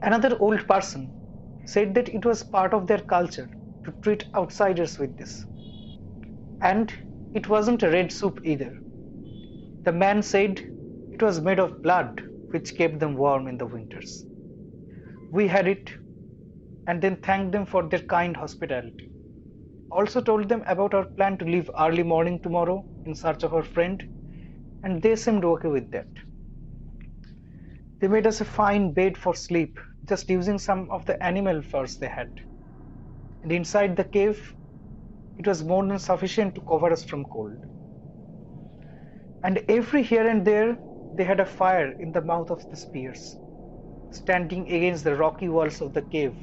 Another old person said that it was part of their culture to treat outsiders with this. And it wasn't a red soup either. The man said it was made of blood, which kept them warm in the winters. We had it and then thanked them for their kind hospitality. Also told them about our plan to leave early morning tomorrow in search of our friend, and they seemed okay with that. They made us a fine bed for sleep, just using some of the animal furs they had. And inside the cave, it was more than sufficient to cover us from cold. And every here and there, they had a fire in the mouth of the spears, standing against the rocky walls of the cave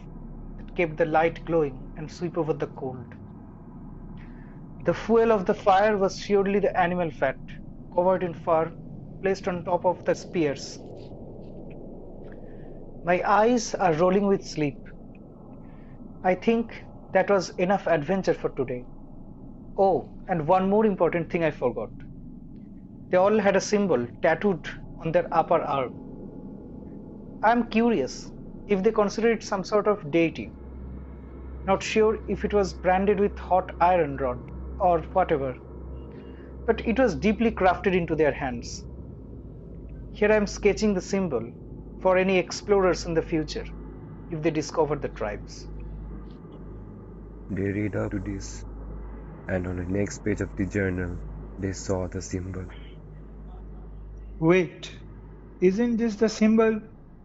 that kept the light glowing and sweep over the cold. The fuel of the fire was surely the animal fat, covered in fur, placed on top of the spears. My eyes are rolling with sleep. I think that was enough adventure for today. Oh, and one more important thing I forgot. They all had a symbol tattooed on their upper arm. I am curious if they consider it some sort of deity. Not sure if it was branded with hot iron rod or whatever, but it was deeply crafted into their hands. Here I am sketching the symbol for any explorers in the future if they discover the tribes. They read up to this, and on the next page of the journal, they saw the symbol. Wait, isn't this the symbol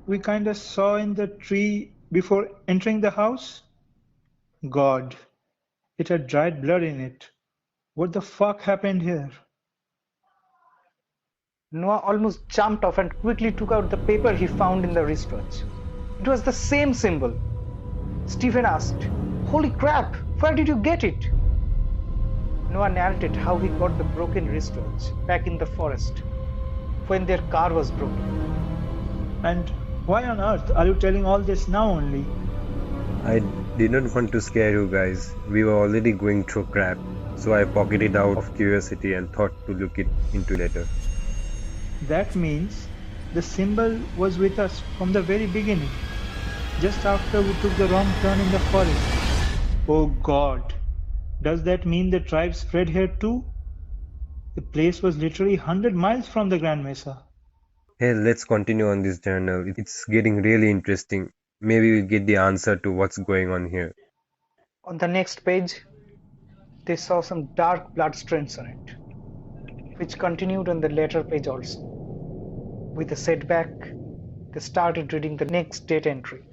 we kinda saw in the tree before entering the house? God, it had dried blood in it. What the fuck happened here? Noah almost jumped off and quickly took out the paper he found in the wristwatch. It was the same symbol. Stephen asked, "Holy crap, where did you get it?" Noah narrated how he got the broken wristwatch back in the forest when their car was broken. And why on earth are you telling all this now only? I didn't want to scare you guys. We were already going through crap, so I pocketed out of curiosity and thought to look it into later. That means the symbol was with us from the very beginning, just after we took the wrong turn in the forest. Oh God, does that mean the tribe spread here too? The place was literally 100 miles from the Grand Mesa. Hey, let's continue on this journal. It's getting really interesting. Maybe we'll get the answer to what's going on here. On the next page, they saw some dark blood stains on it, which continued on the later page also. With a setback, they started reading the next date entry.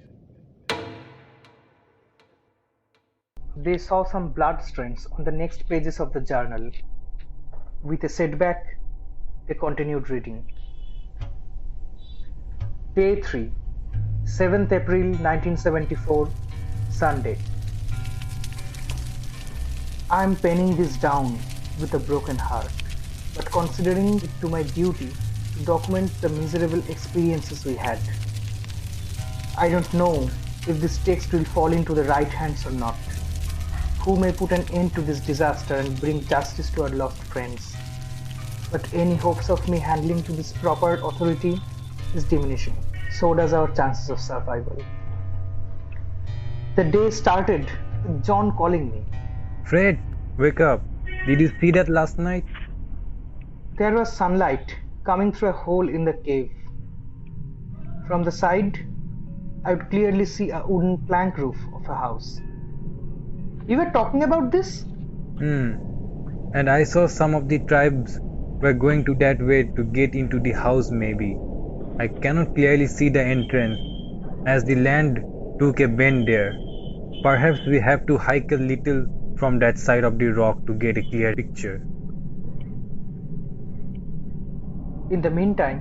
They saw some blood stains on the next pages of the journal. With a setback, they continued reading. Day 3, 7th April 1974, Sunday. I am penning this down with a broken heart, but considering it to my duty to document the miserable experiences we had. I don't know if this text will fall into the right hands or not. Who may put an end to this disaster and bring justice to our lost friends? But any hopes of me handling to this proper authority is diminishing. So does our chances of survival. The day started with John calling me. Fred, wake up. Did you see that last night? There was sunlight coming through a hole in the cave. From the side, I would clearly see a wooden plank roof of a house. You were talking about this? And I saw some of the tribes were going to that way to get into the house maybe. I cannot clearly see the entrance as the land took a bend there. Perhaps we have to hike a little from that side of the rock to get a clear picture. In the meantime,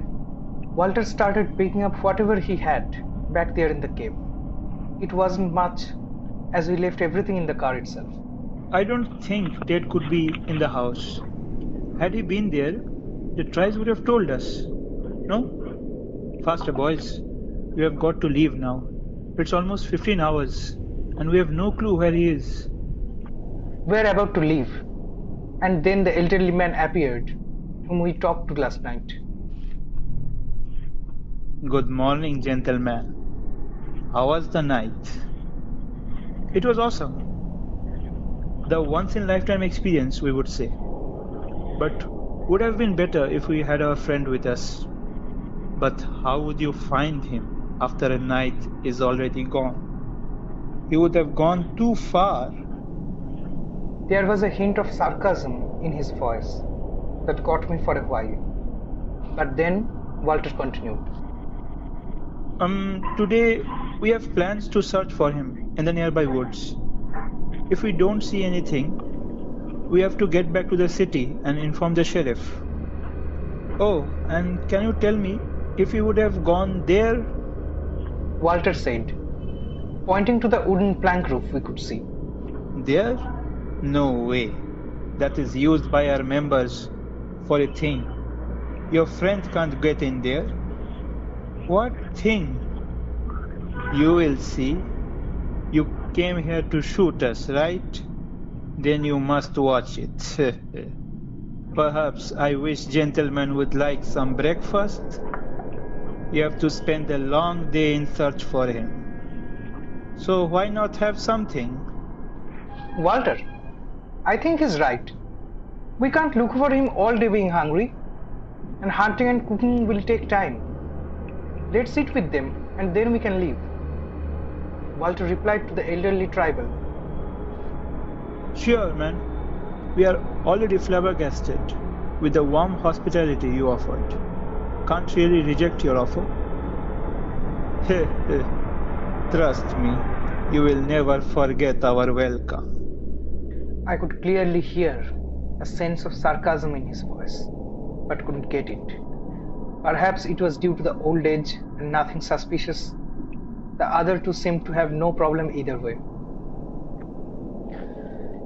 Walter started picking up whatever he had back there in the cave. it wasn't much, as we left everything in the car itself. I don't think Ted could be in the house. Had he been there, the tribes would have told us. No? Faster, boys. We have got to leave now. It's almost 15 hours, and we have no clue where he is. We're about to leave, and then the elderly man appeared, whom we talked to last night. Good morning, gentlemen. How was the night? It was awesome. The once-in-lifetime experience, we would say. But would have been better if we had our friend with us. But how would you find him after a night is already gone? He would have gone too far. There was a hint of sarcasm in his voice that caught me for a while. But then Walter continued. Today we have plans to search for him in the nearby woods. If we don't see anything, we have to get back to the city and inform the sheriff. Oh, and can you tell me if he would have gone there? Walter said, pointing to the wooden plank roof we could see. There? No way. That is used by our members for a thing. Your friend can't get in there. What thing? You will see. You came here to shoot us, right? Then you must watch it. Perhaps I wish gentlemen would like some breakfast. You have to spend a long day in search for him. So why not have something? Walter, I think he's right. We can't look for him all day being hungry, and hunting and cooking will take time. Let's eat with them, and then we can leave. Walter replied to the elderly tribal. Sure, man. We are already flabbergasted with the warm hospitality you offered. Can't really reject your offer. Trust me, you will never forget our welcome. I could clearly hear a sense of sarcasm in his voice, but couldn't get it. Perhaps it was due to the old age and nothing suspicious. The other two seemed to have no problem either way.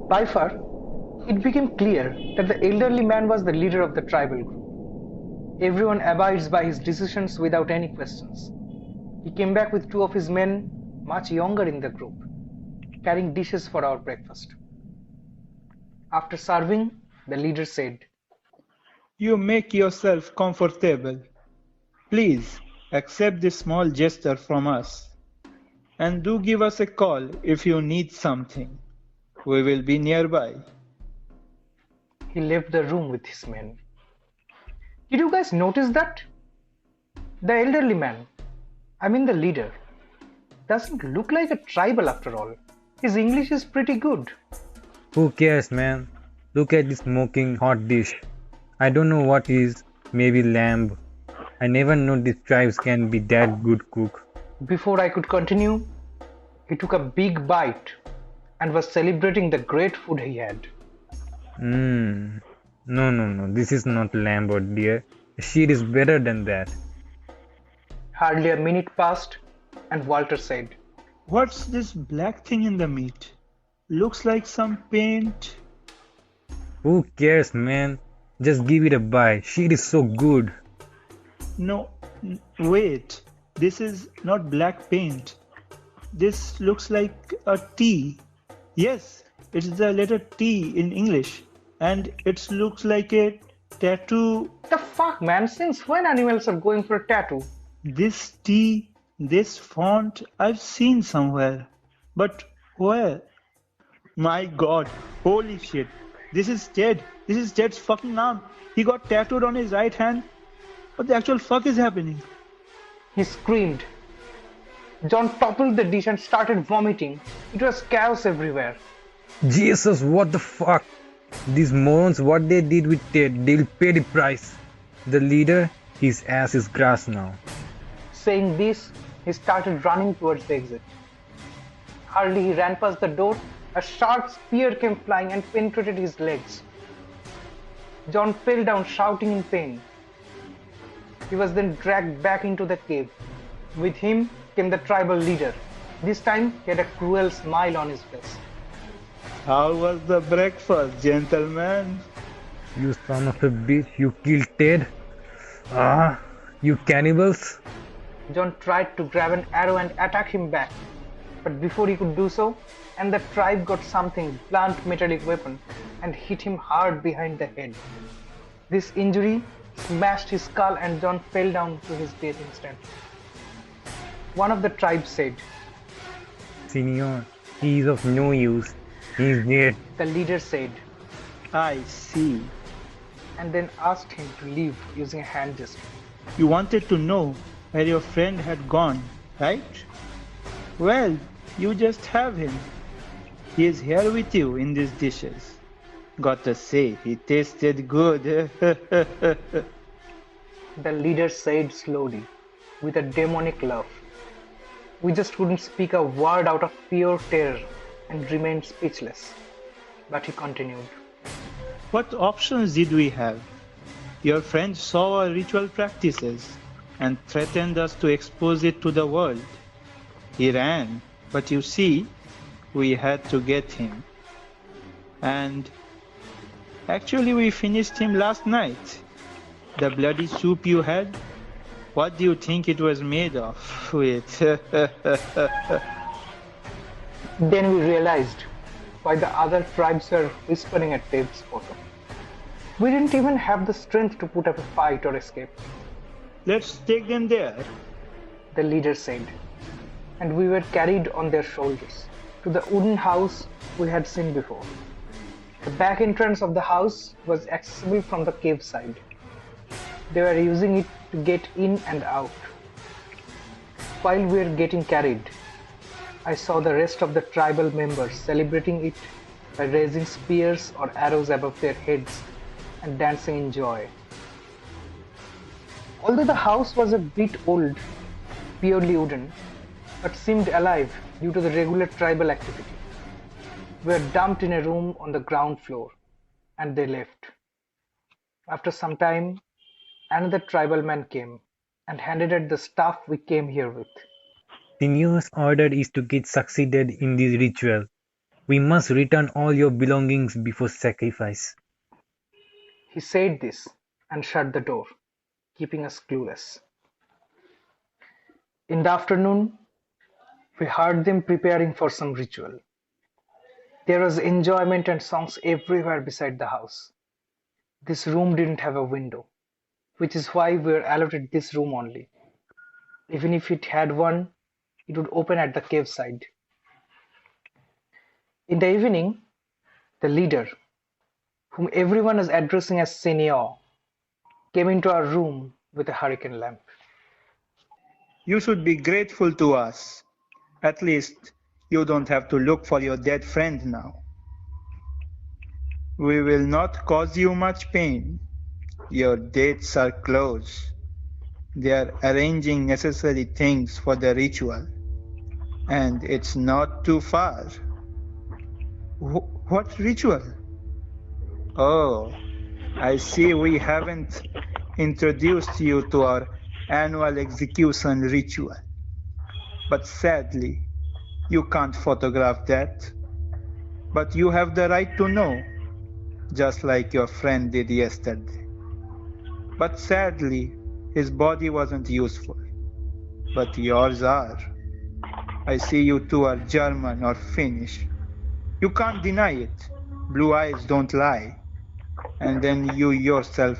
By far, it became clear that the elderly man was the leader of the tribal group. Everyone abides by his decisions without any questions. He came back with two of his men, much younger in the group, carrying dishes for our breakfast. After serving, the leader said, You make yourself comfortable. Please accept this small gesture from us. And do give us a call if you need something. We will be nearby. He left the room with his men. Did you guys notice that? The elderly man, I mean the leader, doesn't look like a tribal after all. His English is pretty good. Who cares, man? Look at this smoking hot dish. I don't know what is, maybe lamb. I never know these tribes can be that good cook. Before I could continue, he took a big bite and was celebrating the great food he had. No, this is not lamb or deer. Sheep is better than that. Hardly a minute passed and Walter said, What's this black thing in the meat? Looks like some paint. Who cares, man? Just give it a bite. Sheep is so good. No, wait. This is not black paint. This looks like a T. Yes, it's the letter T in English. And it looks like a tattoo. The fuck, man? Since when animals are going for a tattoo? This T, this font, I've seen somewhere. But where? My god, holy shit. This is Ted. This is Ted's fucking arm. He got tattooed on his right hand. What the actual fuck is happening? He screamed. John toppled the dish and started vomiting. It was chaos everywhere. Jesus, what the fuck? These morons, what they did with Ted, they'll pay the price. The leader, his ass is grass now. Saying this, he started running towards the exit. Hardly he ran past the door, a sharp spear came flying and penetrated his legs. John fell down shouting in pain. He was then dragged back into the cave. With him came the tribal leader, This time he had a cruel smile on his face. How was the breakfast, gentlemen? You son of a bitch, you killed Ted. Ah, you cannibals. John tried to grab an arrow and attack him back, but before he could do so, and the tribe got something blunt metallic weapon and hit him hard behind the head. This injury smashed his skull and John fell down to his death instantly. One of the tribe said, Senior, he is of no use. He is dead. the leader said, I see. and then asked him to leave using a hand gesture. You wanted to know where your friend had gone, right? Well, you just have him. He is here with you in these dishes. Gotta say, he tasted good. The leader said slowly, with a demonic laugh. We just couldn't speak a word out of pure terror and remained speechless. But he continued. What options did we have? Your friend saw our ritual practices and threatened us to expose it to the world. He ran, but you see, we had to get him. And actually, we finished him last night. The bloody soup you had, what do you think it was made of? With Then we realized why the other tribes were whispering at Dave's photo. We didn't even have the strength to put up a fight or escape, Let's take them there. the leader said, and we were carried on their shoulders to the wooden house we had seen before. The back entrance of the house was accessible from the cave side. They were using it to get in and out. While we were getting carried, I saw the rest of the tribal members celebrating it by raising spears or arrows above their heads and dancing in joy. Although the house was a bit old, purely wooden, but seemed alive due to the regular tribal activity, we were dumped in a room on the ground floor, and they left. After some time, another tribal man came and handed us the stuff we came here with. Senior's order is to get succeeded in this ritual. We must return all your belongings before sacrifice. He said this and shut the door, keeping us clueless. In the afternoon, we heard them preparing for some ritual. There was enjoyment and songs everywhere beside the house. This room didn't have a window, which is why we were allotted this room only. Even if it had one, it would open at the cave side. In the evening, the leader, whom everyone is addressing as Senior, came into our room with a hurricane lamp. You should be grateful to us. At least, you don't have to look for your dead friend now. We will not cause you much pain. Your dates are close. They are arranging necessary things for the ritual. And it's not too far. What ritual? Oh, I see we haven't introduced you to our annual execution ritual. But sadly, you can't photograph that. But you have the right to know, just like your friend did yesterday. But sadly, his body wasn't useful. But yours are. I see you two are German or Finnish. You can't deny it. Blue eyes don't lie. And then you yourself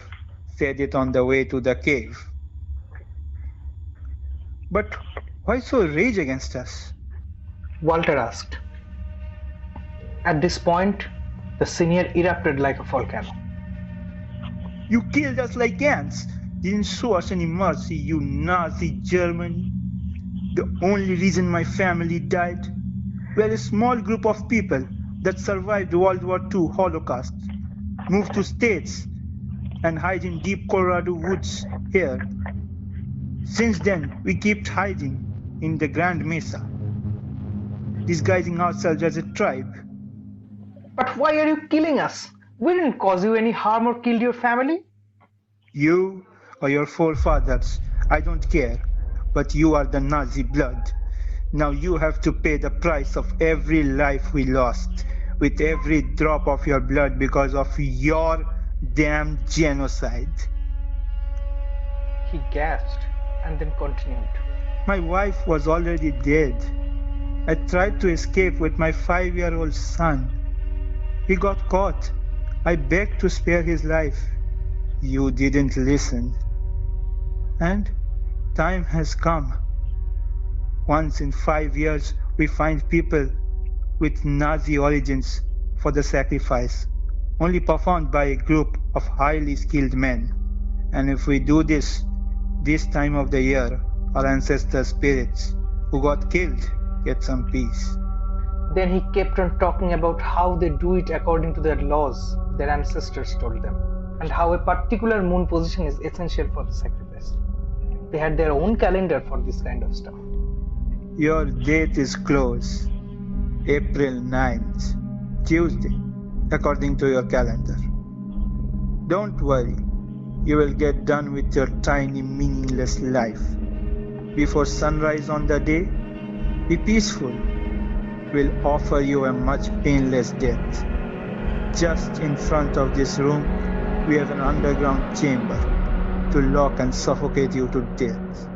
said it on the way to the cave. But why so rage against us? Walter asked. At this point, the senior erupted like a volcano. You killed us like ants. Didn't show us any mercy, you Nazi Germany. The only reason my family died? We're a small group of people that survived World War II Holocaust, moved to States, and hide in deep Colorado woods here. Since then, we kept hiding in the Grand Mesa, disguising ourselves as a tribe. But why are you killing us? We didn't cause you any harm or killed your family. You or your forefathers, I don't care, but you are the Nazi blood. Now you have to pay the price of every life we lost, with every drop of your blood because of your damn genocide. He gasped and then continued. My wife was already dead. I tried to escape with my 5-year-old son. He got caught. I begged to spare his life. You didn't listen. And time has come. Once in 5 years, we find people with Nazi origins for the sacrifice, only performed by a group of highly skilled men. And if we do this time of the year, our ancestor spirits who got killed get some peace. Then he kept on talking about how they do it according to their laws their ancestors told them, and how a particular moon position is essential for the sacrifice. They had their own calendar for this kind of stuff. Your date is close. April 9th, Tuesday, according to your calendar. Don't worry, you will get done with your tiny, meaningless life. Before sunrise on the day, be peaceful. We'll offer you a much painless death. Just in front of this room, we have an underground chamber to lock and suffocate you to death.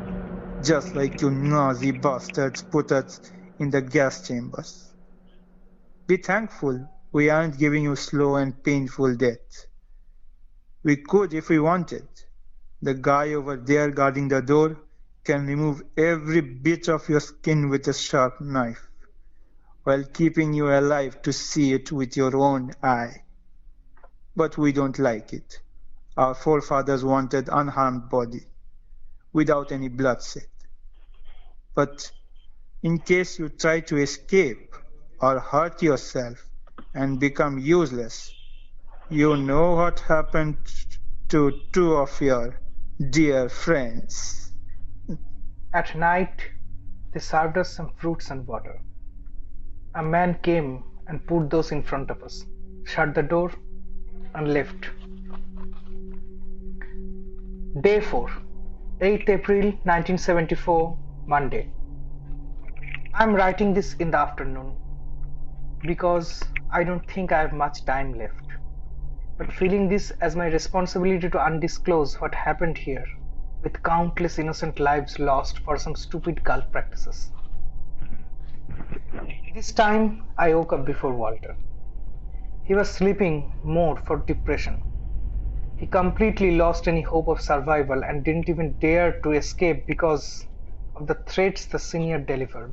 Just like you Nazi bastards put us in the gas chambers. Be thankful we aren't giving you slow and painful death. We could if we wanted. The guy over there guarding the door can remove every bit of your skin with a sharp knife, while keeping you alive to see it with your own eye. But we don't like it. Our forefathers wanted unharmed body, without any bloodshed. But in case you try to escape or hurt yourself and become useless, you know what happened to two of your dear friends. At night, they served us some fruits and water. A man came and put those in front of us, shut the door, and left. Day 4, 8th April 1974, Monday. I'm writing this in the afternoon because I don't think I have much time left, but feeling this as my responsibility to undisclose what happened here, with countless innocent lives lost for some stupid cult practices. This time I woke up before Walter. He was sleeping more for depression. He completely lost any hope of survival and didn't even dare to escape because of the threats the senior delivered.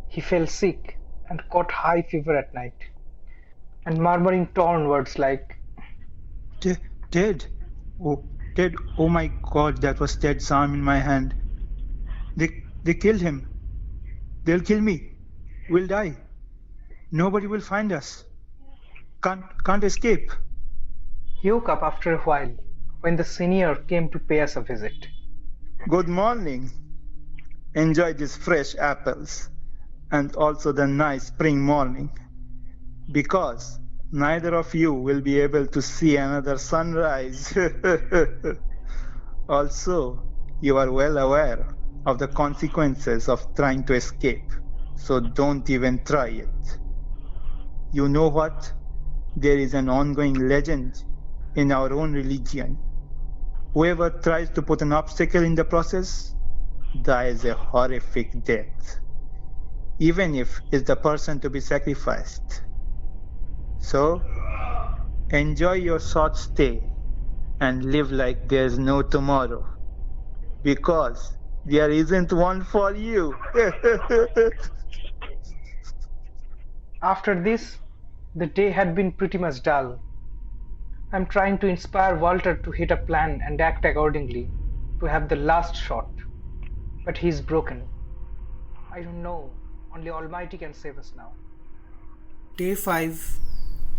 He fell sick and caught high fever at night, and murmuring torn words like, Ted? Oh, Ted, oh my God, that was Ted's arm in my hand. They killed him. They'll kill me. We'll die. Nobody will find us. Can't escape. He woke up after a while when the senior came to pay us a visit. Good morning. Enjoy these fresh apples and also the nice spring morning, because neither of you will be able to see another sunrise. Also, you are well aware of the consequences of trying to escape, so don't even try it. You know what? There is an ongoing legend in our own religion. Whoever tries to put an obstacle in the process dies a horrific death, even if it's the person to be sacrificed. So, enjoy your short stay and live like there's no tomorrow, because there isn't one for you. After this, the day had been pretty much dull. I'm trying to inspire Walter to hit a plan and act accordingly, to have the last shot. But he's broken. I don't know, only Almighty can save us now. Day 5,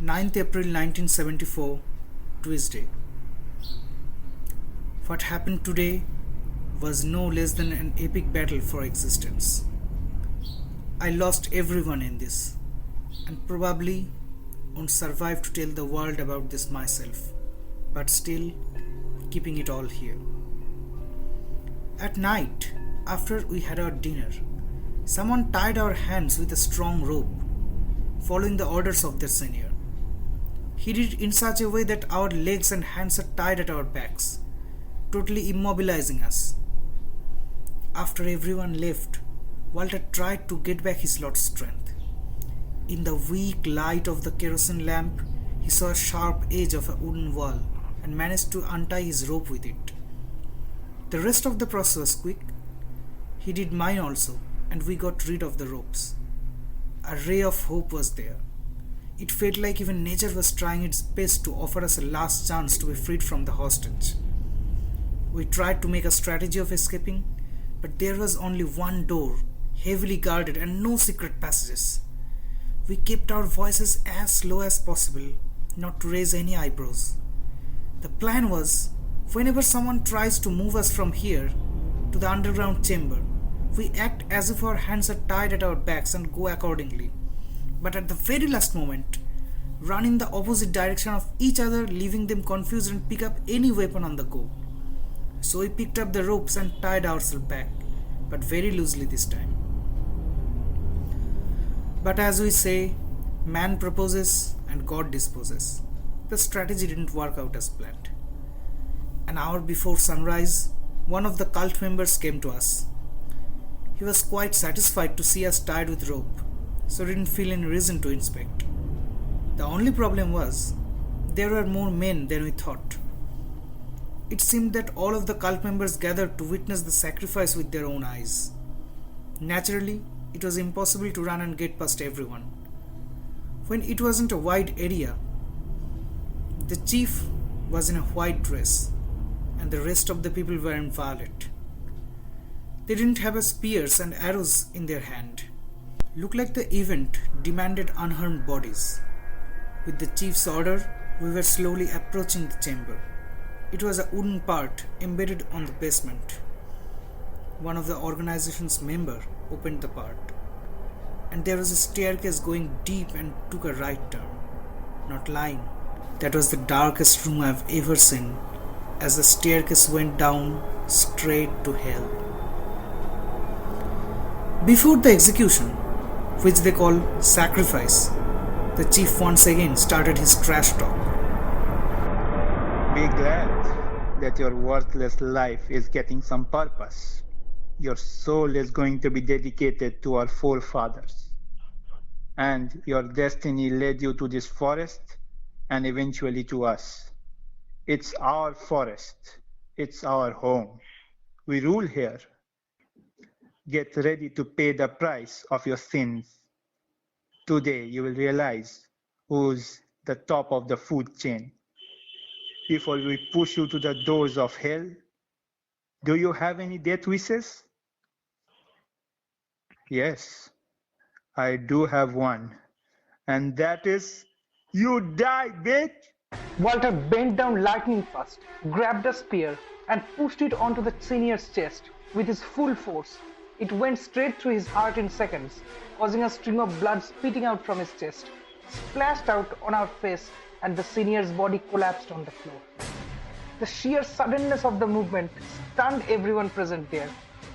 9th April 1974, Tuesday. What happened today was no less than an epic battle for existence. I lost everyone in this, and probably won't survive to tell the world about this myself, but still keeping it all here. At night, after we had our dinner, Someone tied our hands with a strong rope, following the orders of their senior. He did it in such a way that our legs and hands are tied at our backs, totally immobilizing us. After everyone left, Walter tried to get back his lost strength. In the weak light of the kerosene lamp, he saw a sharp edge of a wooden wall and managed to untie his rope with it. The rest of the process was quick. He did mine also, and we got rid of the ropes. A ray of hope was there. It felt like even nature was trying its best to offer us a last chance to be freed from the hostage. We tried to make a strategy of escaping, but there was only one door, heavily guarded, and no secret passages. We kept our voices as low as possible, not to raise any eyebrows. The plan was, whenever someone tries to move us from here to the underground chamber, we act as if our hands are tied at our backs and go accordingly. But at the very last moment, run in the opposite direction of each other, leaving them confused and pick up any weapon on the go. So we picked up the ropes and tied ourselves back, but very loosely this time. But as we say, man proposes and God disposes. The strategy didn't work out as planned. An hour before sunrise, one of the cult members came to us. He was quite satisfied to see us tied with rope, so didn't feel any reason to inspect. The only problem was, there were more men than we thought. It seemed that all of the cult members gathered to witness the sacrifice with their own eyes. Naturally, it was impossible to run and get past everyone. When it wasn't a wide area, the chief was in a white dress, and the rest of the people were in violet. They didn't have spears and arrows in their hand. Looked like the event demanded unharmed bodies. With the chief's order, we were slowly approaching the chamber. It was a wooden part embedded on the basement. One of the organization's members opened the part, and there was a staircase going deep and took a right turn. Not lying, that was the darkest room I've ever seen, as the staircase went down straight to hell. Before the execution, which they call sacrifice, the chief once again started his trash talk. Be glad that your worthless life is getting some purpose. Your soul is going to be dedicated to our forefathers. And your destiny led you to this forest and eventually to us. It's our forest. It's our home. We rule here. Get ready to pay the price of your sins. Today you will realize who's the top of the food chain. Before we push you to the doors of hell, do you have any death wishes? Yes, I do have one. And that is, you die, bitch! Walter bent down lightning fast, grabbed a spear, and pushed it onto the senior's chest with his full force. It went straight through his heart in seconds, causing a stream of blood spitting out from his chest, splashed out on our face, and the senior's body collapsed on the floor. The sheer suddenness of the movement stunned everyone present there.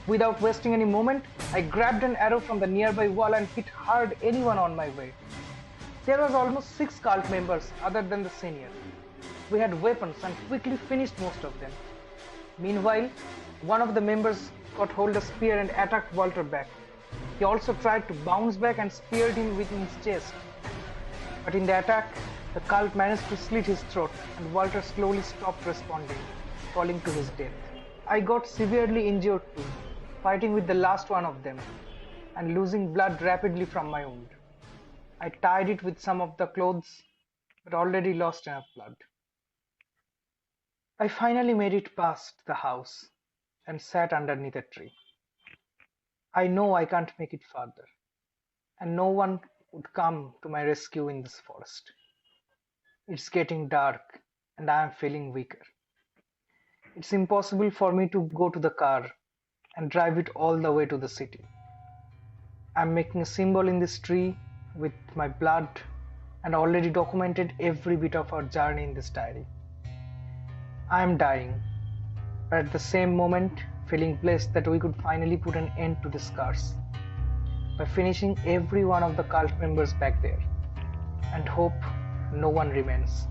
Without wasting any moment, I grabbed an arrow from the nearby wall and hit hard anyone on my way. There was almost 6 cult members other than the senior. We had weapons and quickly finished most of them. Meanwhile, one of the members got hold of a spear and attacked Walter back. He also tried to bounce back and speared him within his chest. But in the attack, the cult managed to slit his throat and Walter slowly stopped responding, falling to his death. I got severely injured too, fighting with the last one of them and losing blood rapidly from my wound. I tied it with some of the clothes, but already lost enough blood. I finally made it past the house and sat underneath a tree. I know I can't make it further, and no one would come to my rescue in this forest. It's getting dark, and I am feeling weaker. It's impossible for me to go to the car and drive it all the way to the city. I'm making a symbol in this tree with my blood and already documented every bit of our journey in this diary. I am dying, but at the same moment feeling blessed that we could finally put an end to this curse. by finishing every one of the cult members back there and hope no one remains.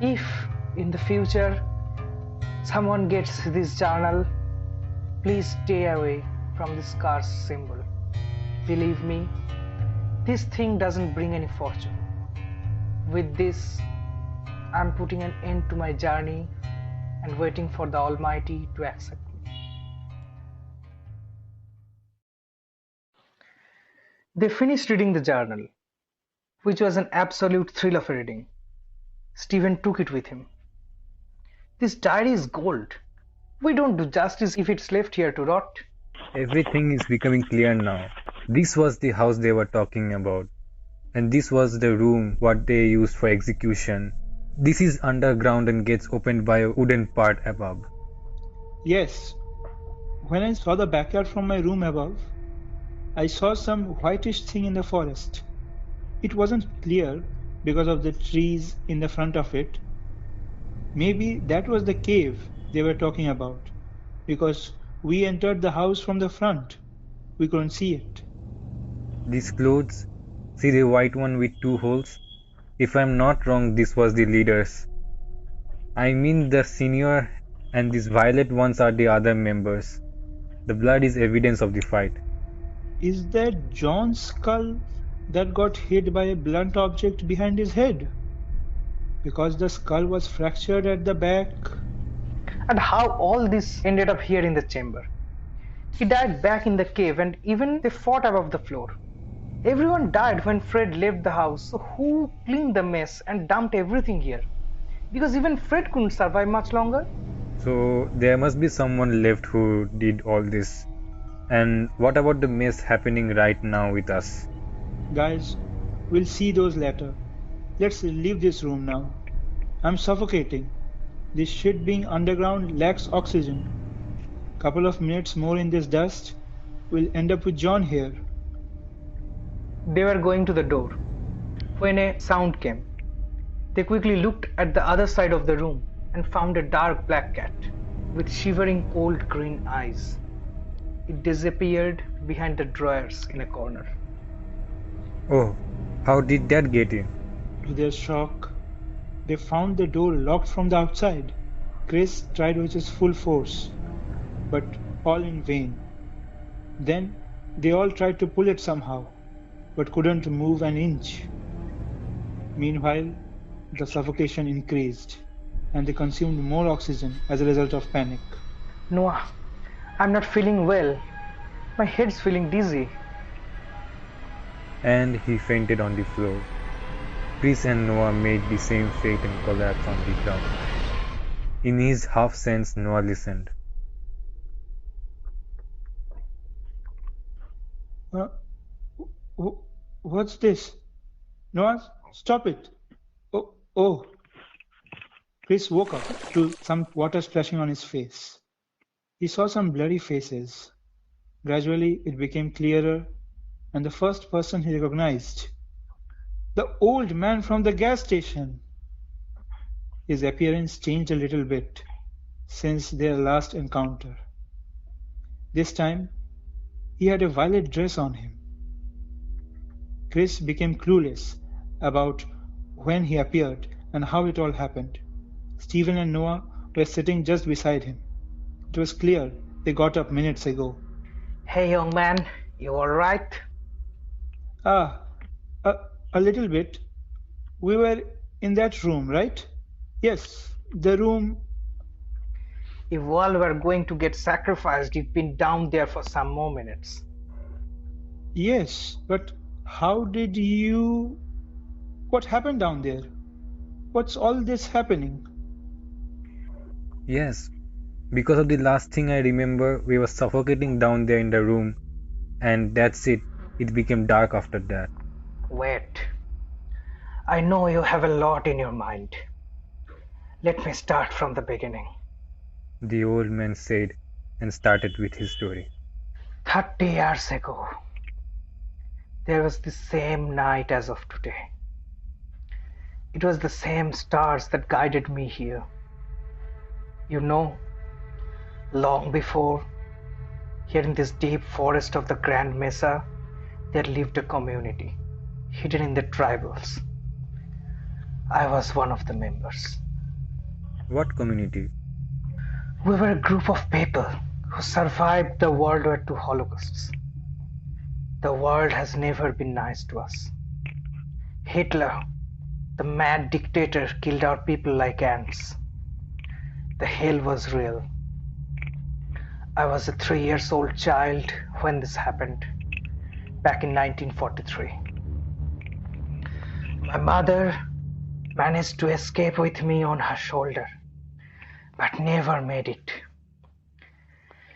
If in the future someone gets this journal, please stay away from this cursed symbol. Believe me, this thing doesn't bring any fortune. With this, I'm putting an end to my journey and waiting for the Almighty to accept me. They finished reading the journal, which was an absolute thrill of a reading. Stephen took it with him. This diary is gold. We don't do justice if it's left here to rot. Everything is becoming clear now. This was the house they were talking about. And this was the room what they used for execution. This is underground and gets opened by a wooden part above. Yes. When I saw the backyard from my room above, I saw some whitish thing in the forest. It wasn't clear because of the trees in the front of it. Maybe that was the cave they were talking about, because we entered the house from the front. We couldn't see it. These clothes, see the white one with 2 holes? If I'm not wrong, this was the leaders. I mean the senior, and these violet ones are the other members. The blood is evidence of the fight. Is that John's skull that got hit by a blunt object behind his head? Because the skull was fractured at the back. And how all this ended up here in the chamber. He died back in the cave, and even they fought above the floor. Everyone died when Fred left the house, so who cleaned the mess and dumped everything here? Because even Fred couldn't survive much longer. So there must be someone left who did all this. And what about the mess happening right now with us? Guys, we'll see those later. Let's leave this room now. I'm suffocating. This shit being underground lacks oxygen. Couple of minutes more in this dust, we'll end up with John here. They were going to the door when a sound came. They quickly looked at the other side of the room and found a dark black cat with shivering cold green eyes. It disappeared behind the drawers in a corner. Oh, how did that get in? To their shock, they found the door locked from the outside. Chris tried with his full force, but all in vain. Then they all tried to pull it somehow, but couldn't move an inch. Meanwhile, the suffocation increased, and they consumed more oxygen as a result of panic. Noah, I'm not feeling well. My head's feeling dizzy. And he fainted on the floor. Chris and Noah made the same fate and collapsed on the ground. In his half sense, Noah listened. What's this? Noah, stop it. Oh. Chris woke up to some water splashing on his face. He saw some blurry faces. Gradually, it became clearer, and the first person he recognized, the old man from the gas station. His appearance changed a little bit since their last encounter. This time, he had a violet dress on him. Chris became clueless about when he appeared and how it all happened. Stephen and Noah were sitting just beside him. It was clear they got up minutes ago. Hey, young man, you all right? A little bit. We were in that room, right? Yes, the room. If all were going to get sacrificed, you've been down there for some more minutes. Yes, but how did you... What happened down there? What's all this happening? Yes, because of the last thing I remember, we were suffocating down there in the room, and that's it. It became dark after that. Wait. I know you have a lot in your mind. Let me start from the beginning. The old man said and started with his story. 30 years ago, there was the same night as of today. It was the same stars that guided me here. You know, long before, here in this deep forest of the Grand Mesa, there lived a community hidden in the tribals. I was one of the members. What community? We were a group of people who survived the World War II Holocausts. The world has never been nice to us. Hitler, the mad dictator, killed our people like ants. The hell was real. I was a 3-year-old child when this happened, back in 1943. My mother managed to escape with me on her shoulder, but never made it.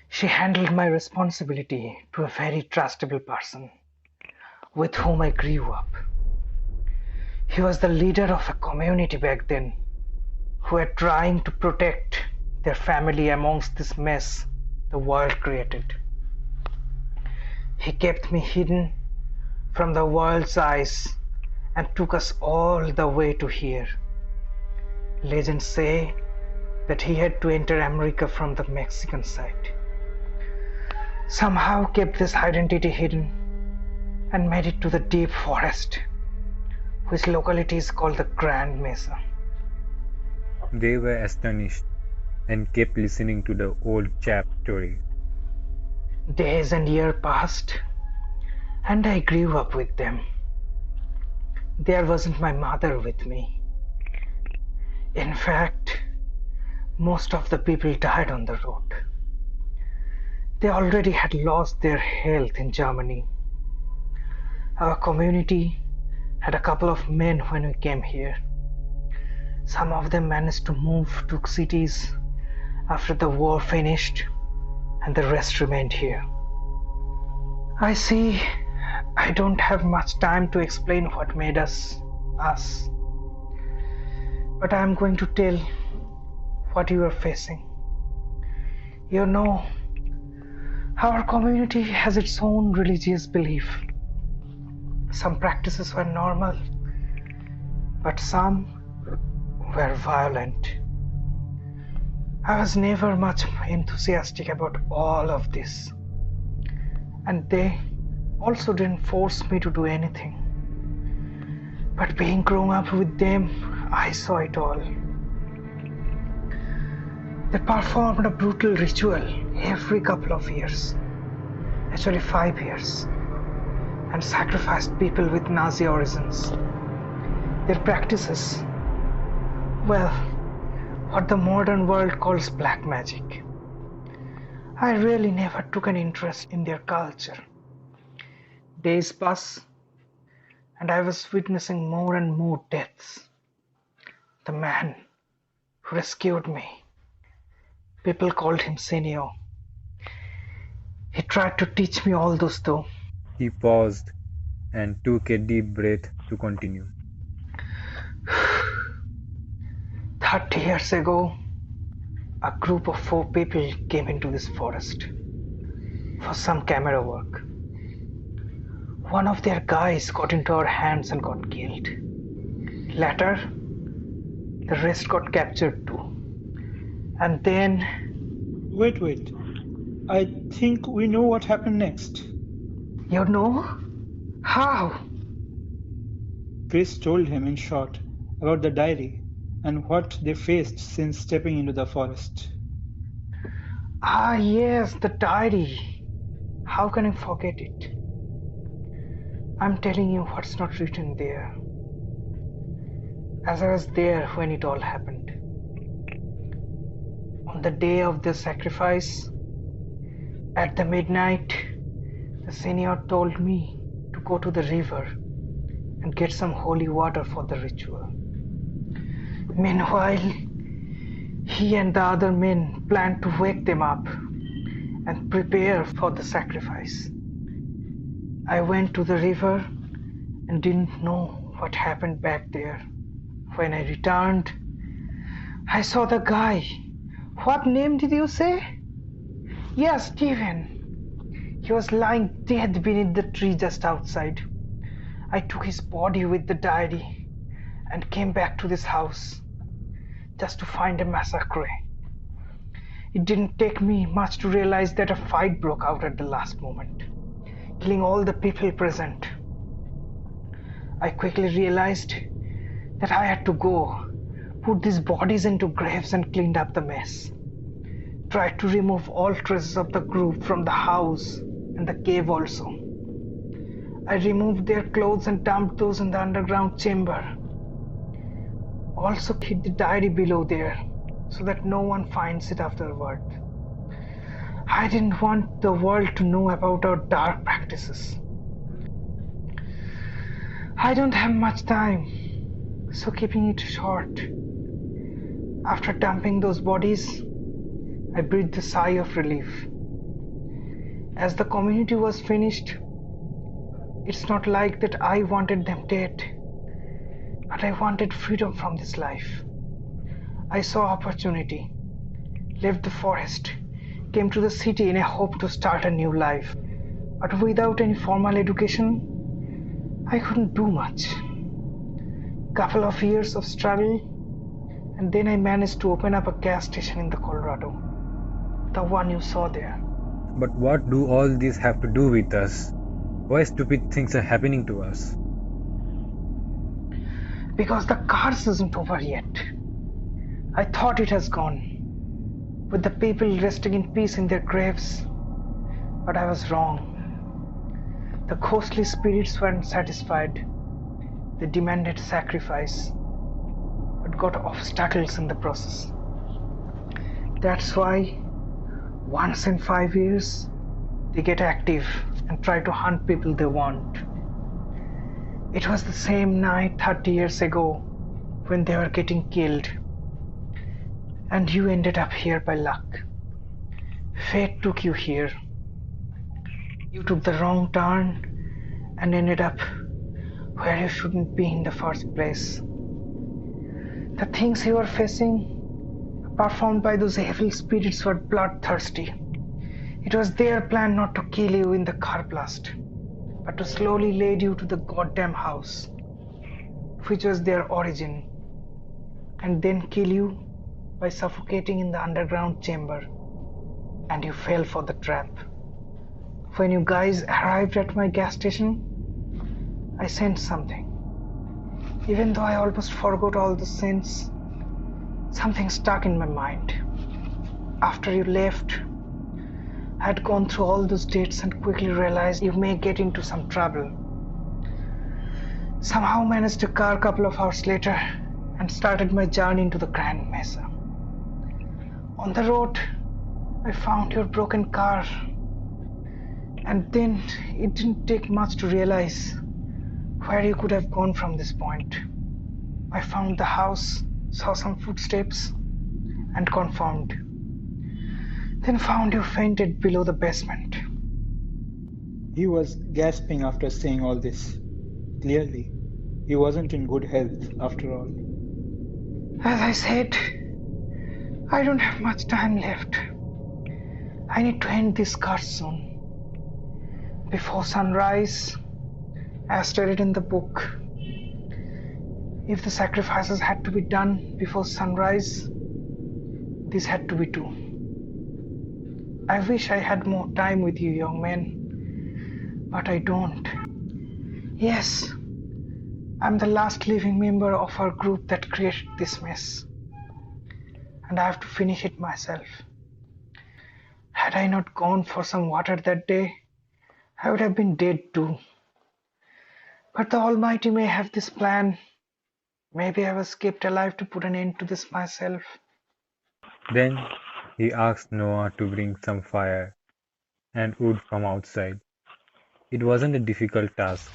She handed my responsibility to a very trustable person with whom I grew up. He was the leader of a community back then who were trying to protect their family amongst this mess the world created. He kept me hidden from the world's eyes and took us all the way to here. Legends say that he had to enter America from the Mexican side. Somehow kept this identity hidden and made it to the deep forest, which locality is called the Grand Mesa. They were astonished and kept listening to the old chap story. Days and years passed, and I grew up with them. There wasn't my mother with me. In fact, most of the people died on the road. They already had lost their health in Germany. Our community had a couple of men when we came here. Some of them managed to move to cities after the war finished, and the rest remained here. I see I don't have much time to explain what made us us, but I'm going to tell what you are facing. You know, our community has its own religious belief. Some practices were normal, but some were violent. I was never much enthusiastic about all of this, and they also didn't force me to do anything. But being grown up with them, I saw it all. They performed a brutal ritual every couple of years, actually 5 years, and sacrificed people with Nazi origins. Their practices, well, what the modern world calls black magic. I really never took an interest in their culture. Days pass, and I was witnessing more and more deaths. The man who rescued me, people called him Senior. He tried to teach me all those though. He paused and took a deep breath to continue. 30 years ago, a group of 4 people came into this forest for some camera work. One of their guys got into our hands and got killed. Later, the rest got captured too. And then... Wait. I think we know what happened next. You know? How? Chris told him in short about the diary and what they faced since stepping into the forest. Ah, yes, the diary. How can I forget it? I'm telling you what's not written there. As I was there when it all happened. On the day of the sacrifice, at the midnight, the senior told me to go to the river and get some holy water for the ritual. Meanwhile, he and the other men planned to wake them up and prepare for the sacrifice. I went to the river and didn't know what happened back there. When I returned, I saw the guy. What name did you say? Yes, Stephen. He was lying dead beneath the tree just outside. I took his body with the diary and came back to this house just to find a massacre. It didn't take me much to realize that a fight broke out at the last moment. killing all the people present. I quickly realized that I had to go, put these bodies into graves and cleaned up the mess. Tried to remove all traces of the group from the house and the cave also. I removed their clothes and dumped those in the underground chamber. Also hid the diary below there so that no one finds it afterward. I didn't want the world to know about our dark practices. I don't have much time, so keeping it short. After dumping those bodies, I breathed a sigh of relief. As the community was finished, it's not like that I wanted them dead, but I wanted freedom from this life. I saw opportunity, left the forest, came to the city in a hope to start a new life. But without any formal education, I couldn't do much. Couple of years of struggle, and then I managed to open up a gas station in the Colorado, the one you saw there. But what do all these have to do with us? Why stupid things are happening to us? Because the curse isn't over yet. I thought it has gone, with the people resting in peace in their graves, but I was wrong. The ghostly spirits weren't satisfied. They demanded sacrifice, but got obstacles in the process. That's why once in 5 years, they get active and try to hunt people they want. It was the same night 30 years ago when they were getting killed. And you ended up here by luck. Fate took you here. You took the wrong turn and ended up where you shouldn't be in the first place. The things you were facing, performed by those evil spirits, were bloodthirsty. It was their plan not to kill you in the car blast, but to slowly lead you to the goddamn house, which was their origin, and then kill you by suffocating in the underground chamber. And you fell for the trap. When you guys arrived at my gas station, I sensed something. Even though I almost forgot all the sins, something stuck in my mind. After you left, I had gone through all those dates and quickly realized you may get into some trouble. Somehow managed a car a couple of hours later and started my journey into the Grand Mesa. On the road, I found your broken car, and then it didn't take much to realize where you could have gone from this point. I found the house, saw some footsteps, and confirmed. Then found you fainted below the basement. He was gasping after saying all this. Clearly, he wasn't in good health after all. As I said, I don't have much time left. I need to end this curse soon. Before sunrise, as stated in the book, if the sacrifices had to be done before sunrise, this had to be too. I wish I had more time with you, young man, but I don't. Yes, I'm the last living member of our group that created this mess, and I have to finish it myself. Had I not gone for some water that day, I would have been dead too. But the Almighty may have this plan. Maybe I was kept alive to put an end to this myself. Then he asked Noah to bring some fire and wood from outside. It wasn't a difficult task.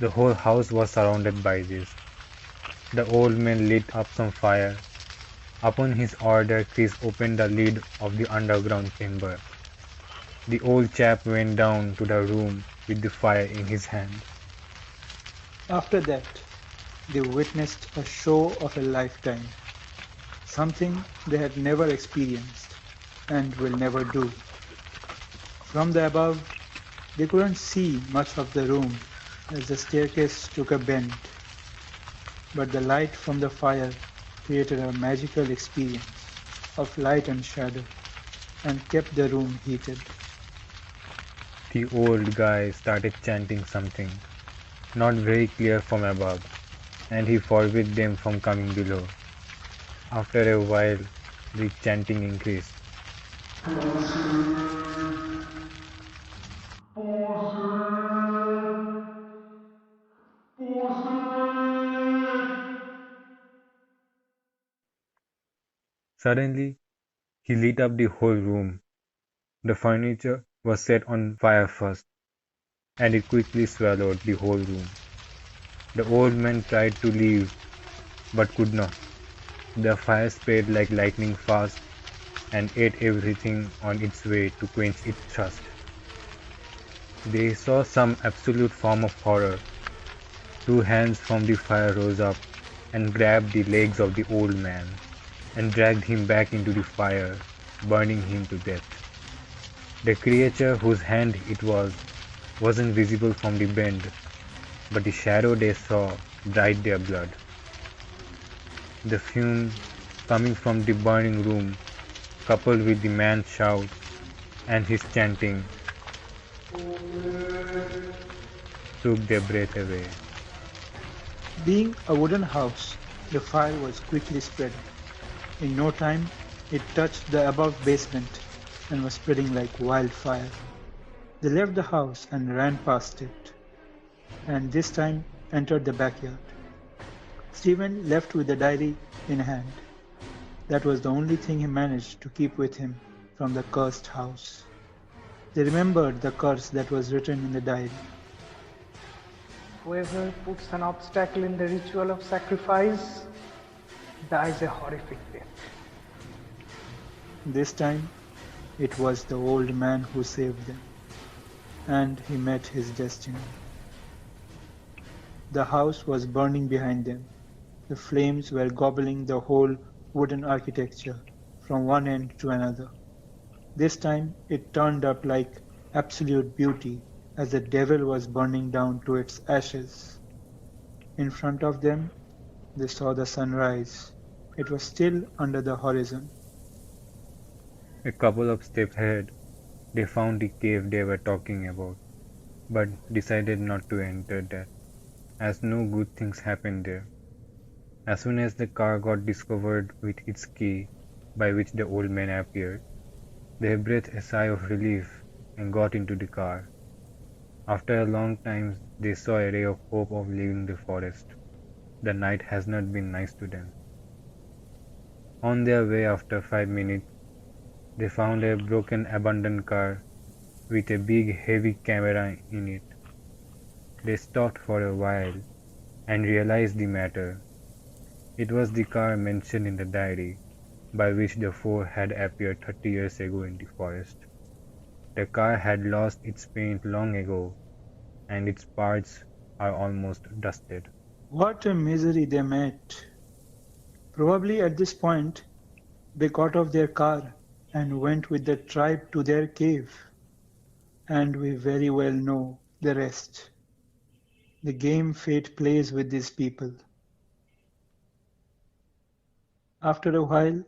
The whole house was surrounded by this. The old man lit up some fire. Upon his order, Chris opened the lid of the underground chamber. The old chap went down to the room with the fire in his hand. After that, they witnessed a show of a lifetime, something they had never experienced and will never do. From the above, they couldn't see much of the room as the staircase took a bend, but the light from the fire created a magical experience of light and shadow and kept the room heated. The old guy started chanting something, not very clear from above, and he forbid them from coming below. After a while, the chanting increased. Suddenly, he lit up the whole room. The furniture was set on fire first, and it quickly swallowed the whole room. The old man tried to leave, but could not. The fire spread like lightning fast and ate everything on its way to quench its thirst. They saw some absolute form of horror. Two hands from the fire rose up and grabbed the legs of the old man and dragged him back into the fire, burning him to death. The creature whose hand it was wasn't visible from the bend, but the shadow they saw dried their blood. The fumes coming from the burning room, coupled with the man's shouts and his chanting, took their breath away. Being a wooden house, the fire was quickly spreading. In no time, it touched the above basement and was spreading like wildfire. They left the house and ran past it, and this time entered the backyard. Stephen left with the diary in hand. That was the only thing he managed to keep with him from the cursed house. They remembered the curse that was written in the diary. Whoever puts an obstacle in the ritual of sacrifice dies a horrific death. This time, it was the old man who saved them, and he met his destiny. The house was burning behind them. The flames were gobbling the whole wooden architecture from one end to another. This time it turned up like absolute beauty as the devil was burning down to its ashes. In front of them, they saw the sunrise. It was still under the horizon. A couple of steps ahead, they found the cave they were talking about, but decided not to enter that, as no good things happened there. As soon as the car got discovered with its key, by which the old man appeared, they breathed a sigh of relief and got into the car. After a long time, they saw a ray of hope of leaving the forest. The night has not been nice to them. On their way, after 5 minutes, they found a broken abandoned car with a big heavy camera in it. They stopped for a while and realized the matter. It was the car mentioned in the diary, by which the four had appeared 30 years ago in the forest. The car had lost its paint long ago, and its parts are almost dusted. What a misery they met! Probably at this point, they got off their car and went with the tribe to their cave. And we very well know the rest. The game fate plays with these people. After a while,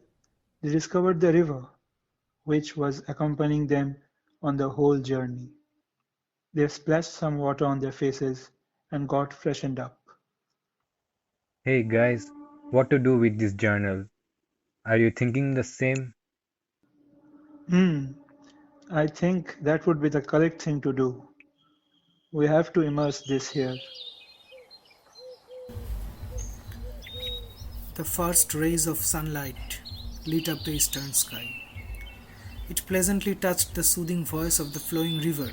they discovered the river, which was accompanying them on the whole journey. They splashed some water on their faces and got freshened up. Hey guys, what to do with this journal? Are you thinking the same? I think that would be the correct thing to do. We have to immerse this here. The first rays of sunlight lit up the eastern sky. It pleasantly touched the soothing voice of the flowing river,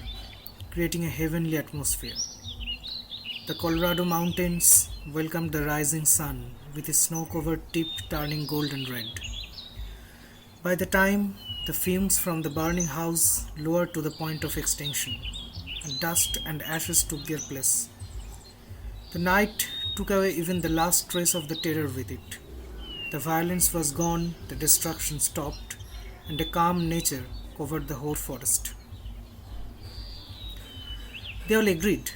creating a heavenly atmosphere. The Colorado mountains welcomed the rising sun with its snow-covered tip turning golden red. By the time the fumes from the burning house lowered to the point of extinction, and dust and ashes took their place, the night took away even the last trace of the terror with it. The violence was gone, the destruction stopped, and a calm nature covered the whole forest. They all agreed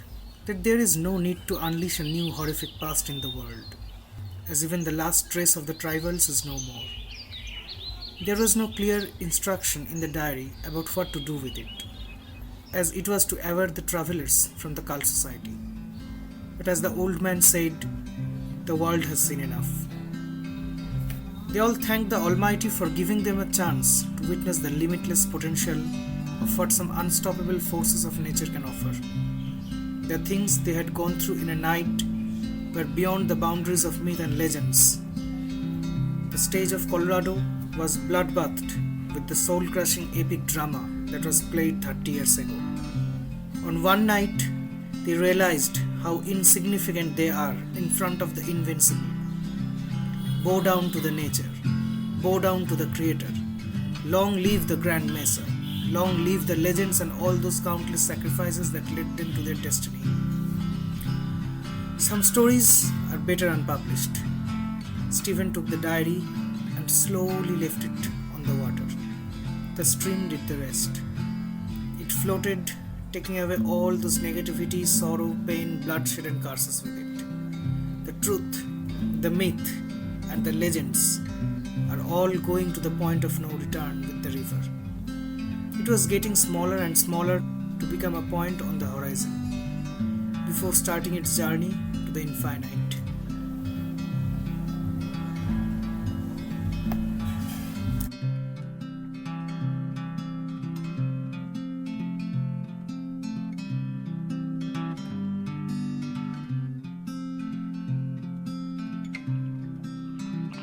that there is no need to unleash a new horrific past in the world, as even the last trace of the tribals is no more. There was no clear instruction in the diary about what to do with it. as it was to avert the travelers from the cult society. But as the old man said, the world has seen enough. They all thanked the Almighty for giving them a chance to witness the limitless potential of what some unstoppable forces of nature can offer. The things they had gone through in a night were beyond the boundaries of myth and legends. The stage of Colorado was bloodbathed with the soul-crushing epic drama that was played 30 years ago. On one night, they realized how insignificant they are in front of the invincible. Bow down to the nature, bow down to the Creator. Long live the Grand Mesa, long live the legends and all those countless sacrifices that led them to their destiny. Some stories are better unpublished. Stephen took the diary and slowly left it on the water. The stream did the rest. It floated, taking away all those negativity, sorrow, pain, bloodshed and curses with it. The truth, the myth and the legends are all going to the point of no return with the river. It was getting smaller and smaller to become a point on the horizon before starting its journey to the infinite.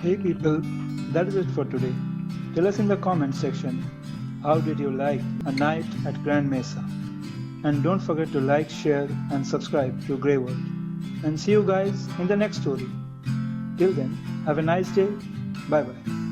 Hey people, that is it for today. Tell us in the comment section, how did you like a night at Grand Mesa? And don't forget to like, share and subscribe to GrayWorld. And see you guys in the next story. Till then, have a nice day. Bye bye.